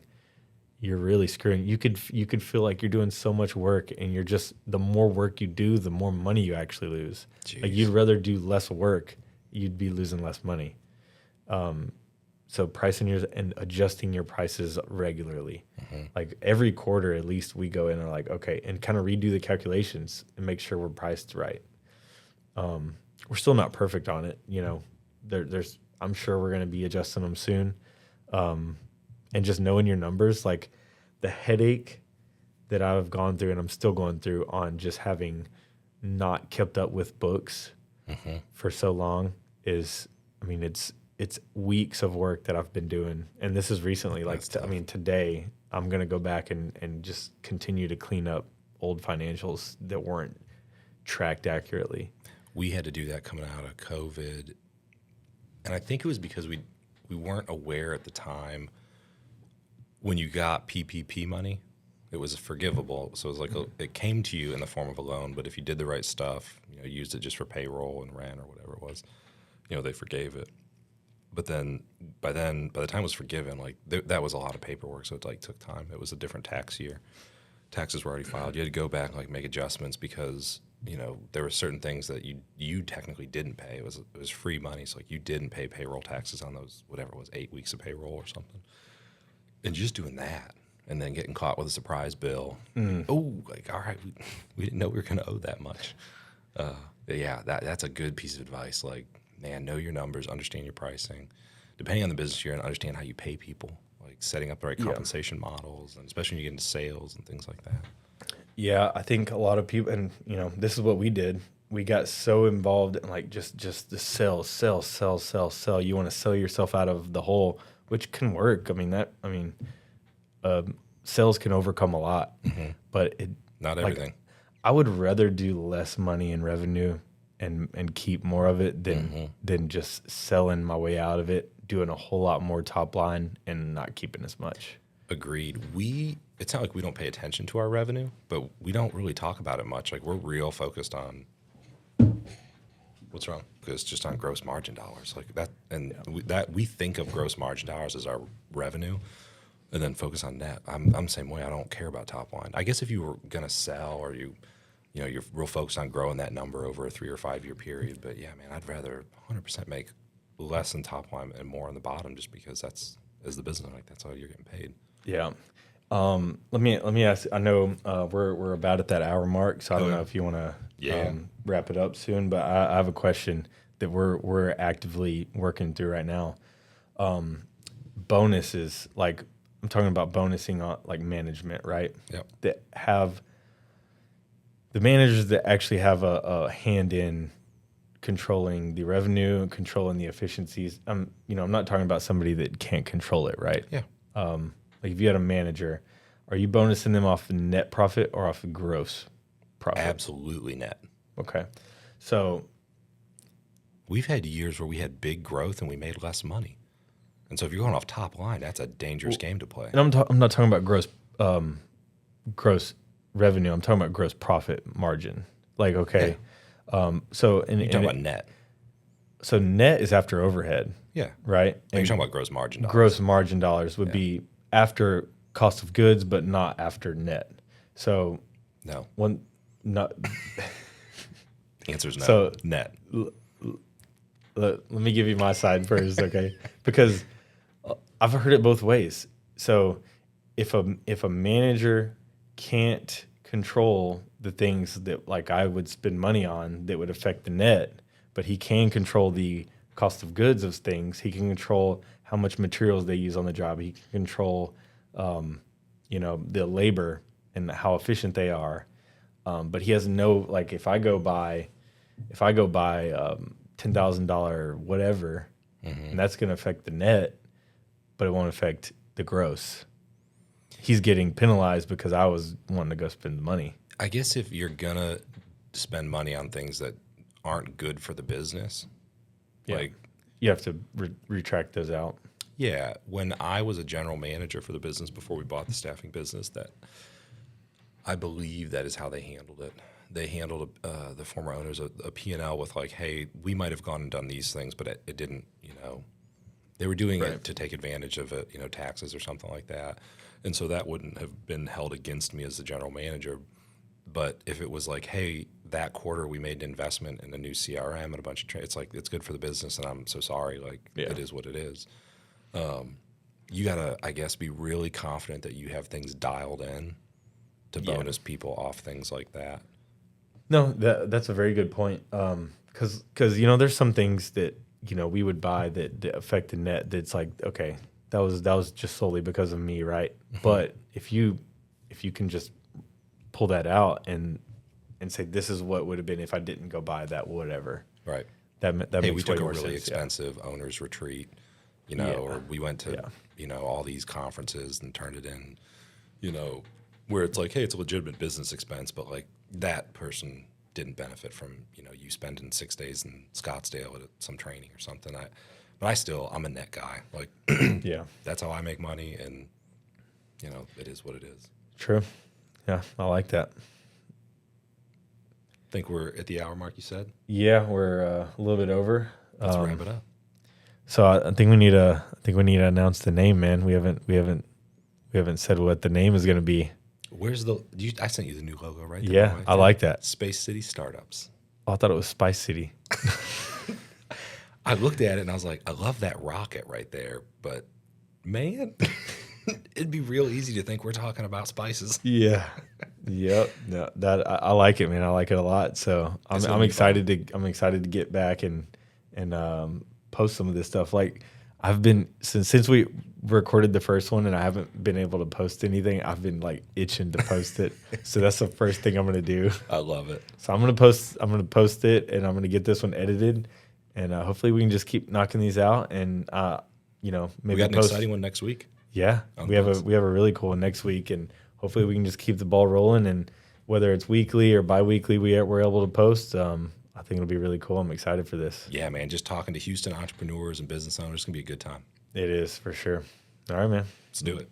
[SPEAKER 2] you're really screwing. You could feel like you're doing so much work, and you're just, the more work you do, the more money you actually lose. Like
[SPEAKER 1] Jeez.
[SPEAKER 2] you'd rather do less work, you'd be losing less money. So pricing yours and adjusting your prices regularly. Like every quarter, at least we go in and are like, okay, and kind of redo the calculations and make sure we're priced right. We're still not perfect on it. There's I'm sure we're going to be adjusting them soon. And just knowing your numbers, like the headache that I've gone through and I'm still going through on just having not kept up with books for so long is, it's weeks of work that I've been doing. And this is recently, like, today I'm going to go back and just continue to clean up old financials that weren't tracked accurately.
[SPEAKER 1] We had to do that coming out of COVID. And I think it was because we weren't aware at the time when you got PPP money, it was forgivable. So it was like it came to you in the form of a loan, but if you did the right stuff, used it just for payroll and rent or whatever it was, they forgave it. But then by the time it was forgiven, like that was a lot of paperwork, so it like took time. It was a different tax year. Taxes were already filed. You had to go back and like make adjustments because there were certain things that you technically didn't pay. It was free money, so like you didn't pay payroll taxes on those, whatever it was, 8 weeks of payroll or something. And just doing that, and then getting caught with a surprise bill. All right, we didn't know we were going to owe that much. That's a good piece of advice. Like, man, know your numbers, understand your pricing. Depending on the business you're in, understand how you pay people, like setting up the right compensation models, and especially when you get into sales and things like that.
[SPEAKER 2] Yeah, I think a lot of people, and this is what we did. we got so involved in like just the sell. You want to sell yourself out of the hole, which can work. Sales can overcome a lot, but it
[SPEAKER 1] Not
[SPEAKER 2] like,
[SPEAKER 1] everything.
[SPEAKER 2] I would rather do less money in revenue and keep more of it than just selling my way out of it, doing a whole lot more top line and not keeping as much.
[SPEAKER 1] Agreed. It's not like we don't pay attention to our revenue, but we don't really talk about it much. Like we're real focused on what's wrong, because just on gross margin dollars like that, and we think of gross margin dollars as our revenue, and then focus on net. I'm the same way. I don't care about top line. I guess if you were gonna sell, or you're real focused on growing that number over a 3 or 5 year period. But yeah, man, I'd rather 100% make less in top line and more on the bottom, just because that's as the business, like that's how you're getting paid.
[SPEAKER 2] Yeah. Let me ask. I know we're about at that hour mark, so I don't know if you want to wrap it up soon. But I have a question that we're actively working through right now. Bonuses, like I'm talking about bonusing on like management, right?
[SPEAKER 1] Yep.
[SPEAKER 2] That have the managers that actually have a hand in controlling the revenue, controlling the efficiencies. I'm not talking about somebody that can't control it, right?
[SPEAKER 1] Yeah.
[SPEAKER 2] Like if you had a manager, are you bonusing them off the net profit or off the gross profit?
[SPEAKER 1] Absolutely net.
[SPEAKER 2] Okay. So
[SPEAKER 1] we've had years where we had big growth and we made less money. And so if you're going off top line, that's a dangerous game to play.
[SPEAKER 2] And I'm not talking about gross revenue. I'm talking about gross profit margin. Like, okay.
[SPEAKER 1] Yeah.
[SPEAKER 2] So
[SPEAKER 1] you're talking about net.
[SPEAKER 2] So net is after overhead.
[SPEAKER 1] Yeah.
[SPEAKER 2] Right?
[SPEAKER 1] And you're talking about gross margin dollars.
[SPEAKER 2] Gross margin dollars would be after cost of goods, but not after net. So
[SPEAKER 1] no. Answer's no. So net.
[SPEAKER 2] Let me give you my side first, okay? Because I've heard it both ways. So if a manager can't control the things that like I would spend money on that would affect the net, but he can control the cost of goods of things. He can control how much materials they use on the job. He can control, the labor and how efficient they are. But he has no, like, if I go buy $10,000 whatever, and that's going to affect the net, but it won't affect the gross. He's getting penalized because I was wanting to go spend the money.
[SPEAKER 1] I guess if you're gonna spend money on things that aren't good for the business, like
[SPEAKER 2] you have to retract those out.
[SPEAKER 1] Yeah, when I was a general manager for the business before we bought the staffing business, that I believe that is how they handled it. They handled the former owners a P&L with like, hey, we might have gone and done these things, but it didn't, they were doing it to take advantage of it, taxes or something like that. And so that wouldn't have been held against me as the general manager. But if it was like, hey, that quarter we made an investment in a new CRM and a bunch of it's like, it's good for the business and I'm so sorry. Like, it is what it is. You got to, I guess, be really confident that you have things dialed in to bonus people off things like that. No,
[SPEAKER 2] that's a very good point. Because there's some things that, we would buy that affect the net that's like, okay, that was just solely because of me, right? Mm-hmm. But if you can just pull that out and say this is what would have been if I didn't go buy that whatever.
[SPEAKER 1] Right.
[SPEAKER 2] That
[SPEAKER 1] hey,
[SPEAKER 2] makes
[SPEAKER 1] we took
[SPEAKER 2] way
[SPEAKER 1] a
[SPEAKER 2] more
[SPEAKER 1] really
[SPEAKER 2] sense,
[SPEAKER 1] expensive owner's retreat, or we went to all these conferences and turned it in, where it's like, hey, it's a legitimate business expense, but like that person didn't benefit from you spending 6 days in Scottsdale at some training or something. But I'm a net guy. Like, that's how I make money, and it is what it is.
[SPEAKER 2] True. Yeah, I like that.
[SPEAKER 1] Think we're at the hour mark, you said?
[SPEAKER 2] Yeah, we're a little bit over.
[SPEAKER 1] Let's wrap it up.
[SPEAKER 2] So I think we need to announce the name, man. We haven't said what the name is going to be.
[SPEAKER 1] Where's I sent you the new logo, right?
[SPEAKER 2] Yeah, I like that.
[SPEAKER 1] Space City Startups.
[SPEAKER 2] Oh, I thought it was Spice City.
[SPEAKER 1] I looked at it and I was like, I love that rocket right there, but man, it'd be real easy to think we're talking about spices.
[SPEAKER 2] Yeah. Yep. No, that I like it, man. I like it a lot. So I'm excited to get back and post some of this stuff. Like I've been since we recorded the first one and I haven't been able to post anything. I've been like itching to post it. So that's the first thing I'm gonna do.
[SPEAKER 1] I love it.
[SPEAKER 2] So I'm gonna post it, and I'm gonna get this one edited, and hopefully we can just keep knocking these out, and maybe
[SPEAKER 1] We got an
[SPEAKER 2] post.
[SPEAKER 1] exciting one next week.
[SPEAKER 2] Yeah, we have a really cool one next week, and hopefully we can just keep the ball rolling, and whether it's weekly or bi-weekly, we're able to post. I think it'll be really cool. I'm excited for this.
[SPEAKER 1] Yeah, man. Just talking to Houston entrepreneurs and business owners is gonna be a good time.
[SPEAKER 2] It is for sure. All right, man.
[SPEAKER 1] Let's do it.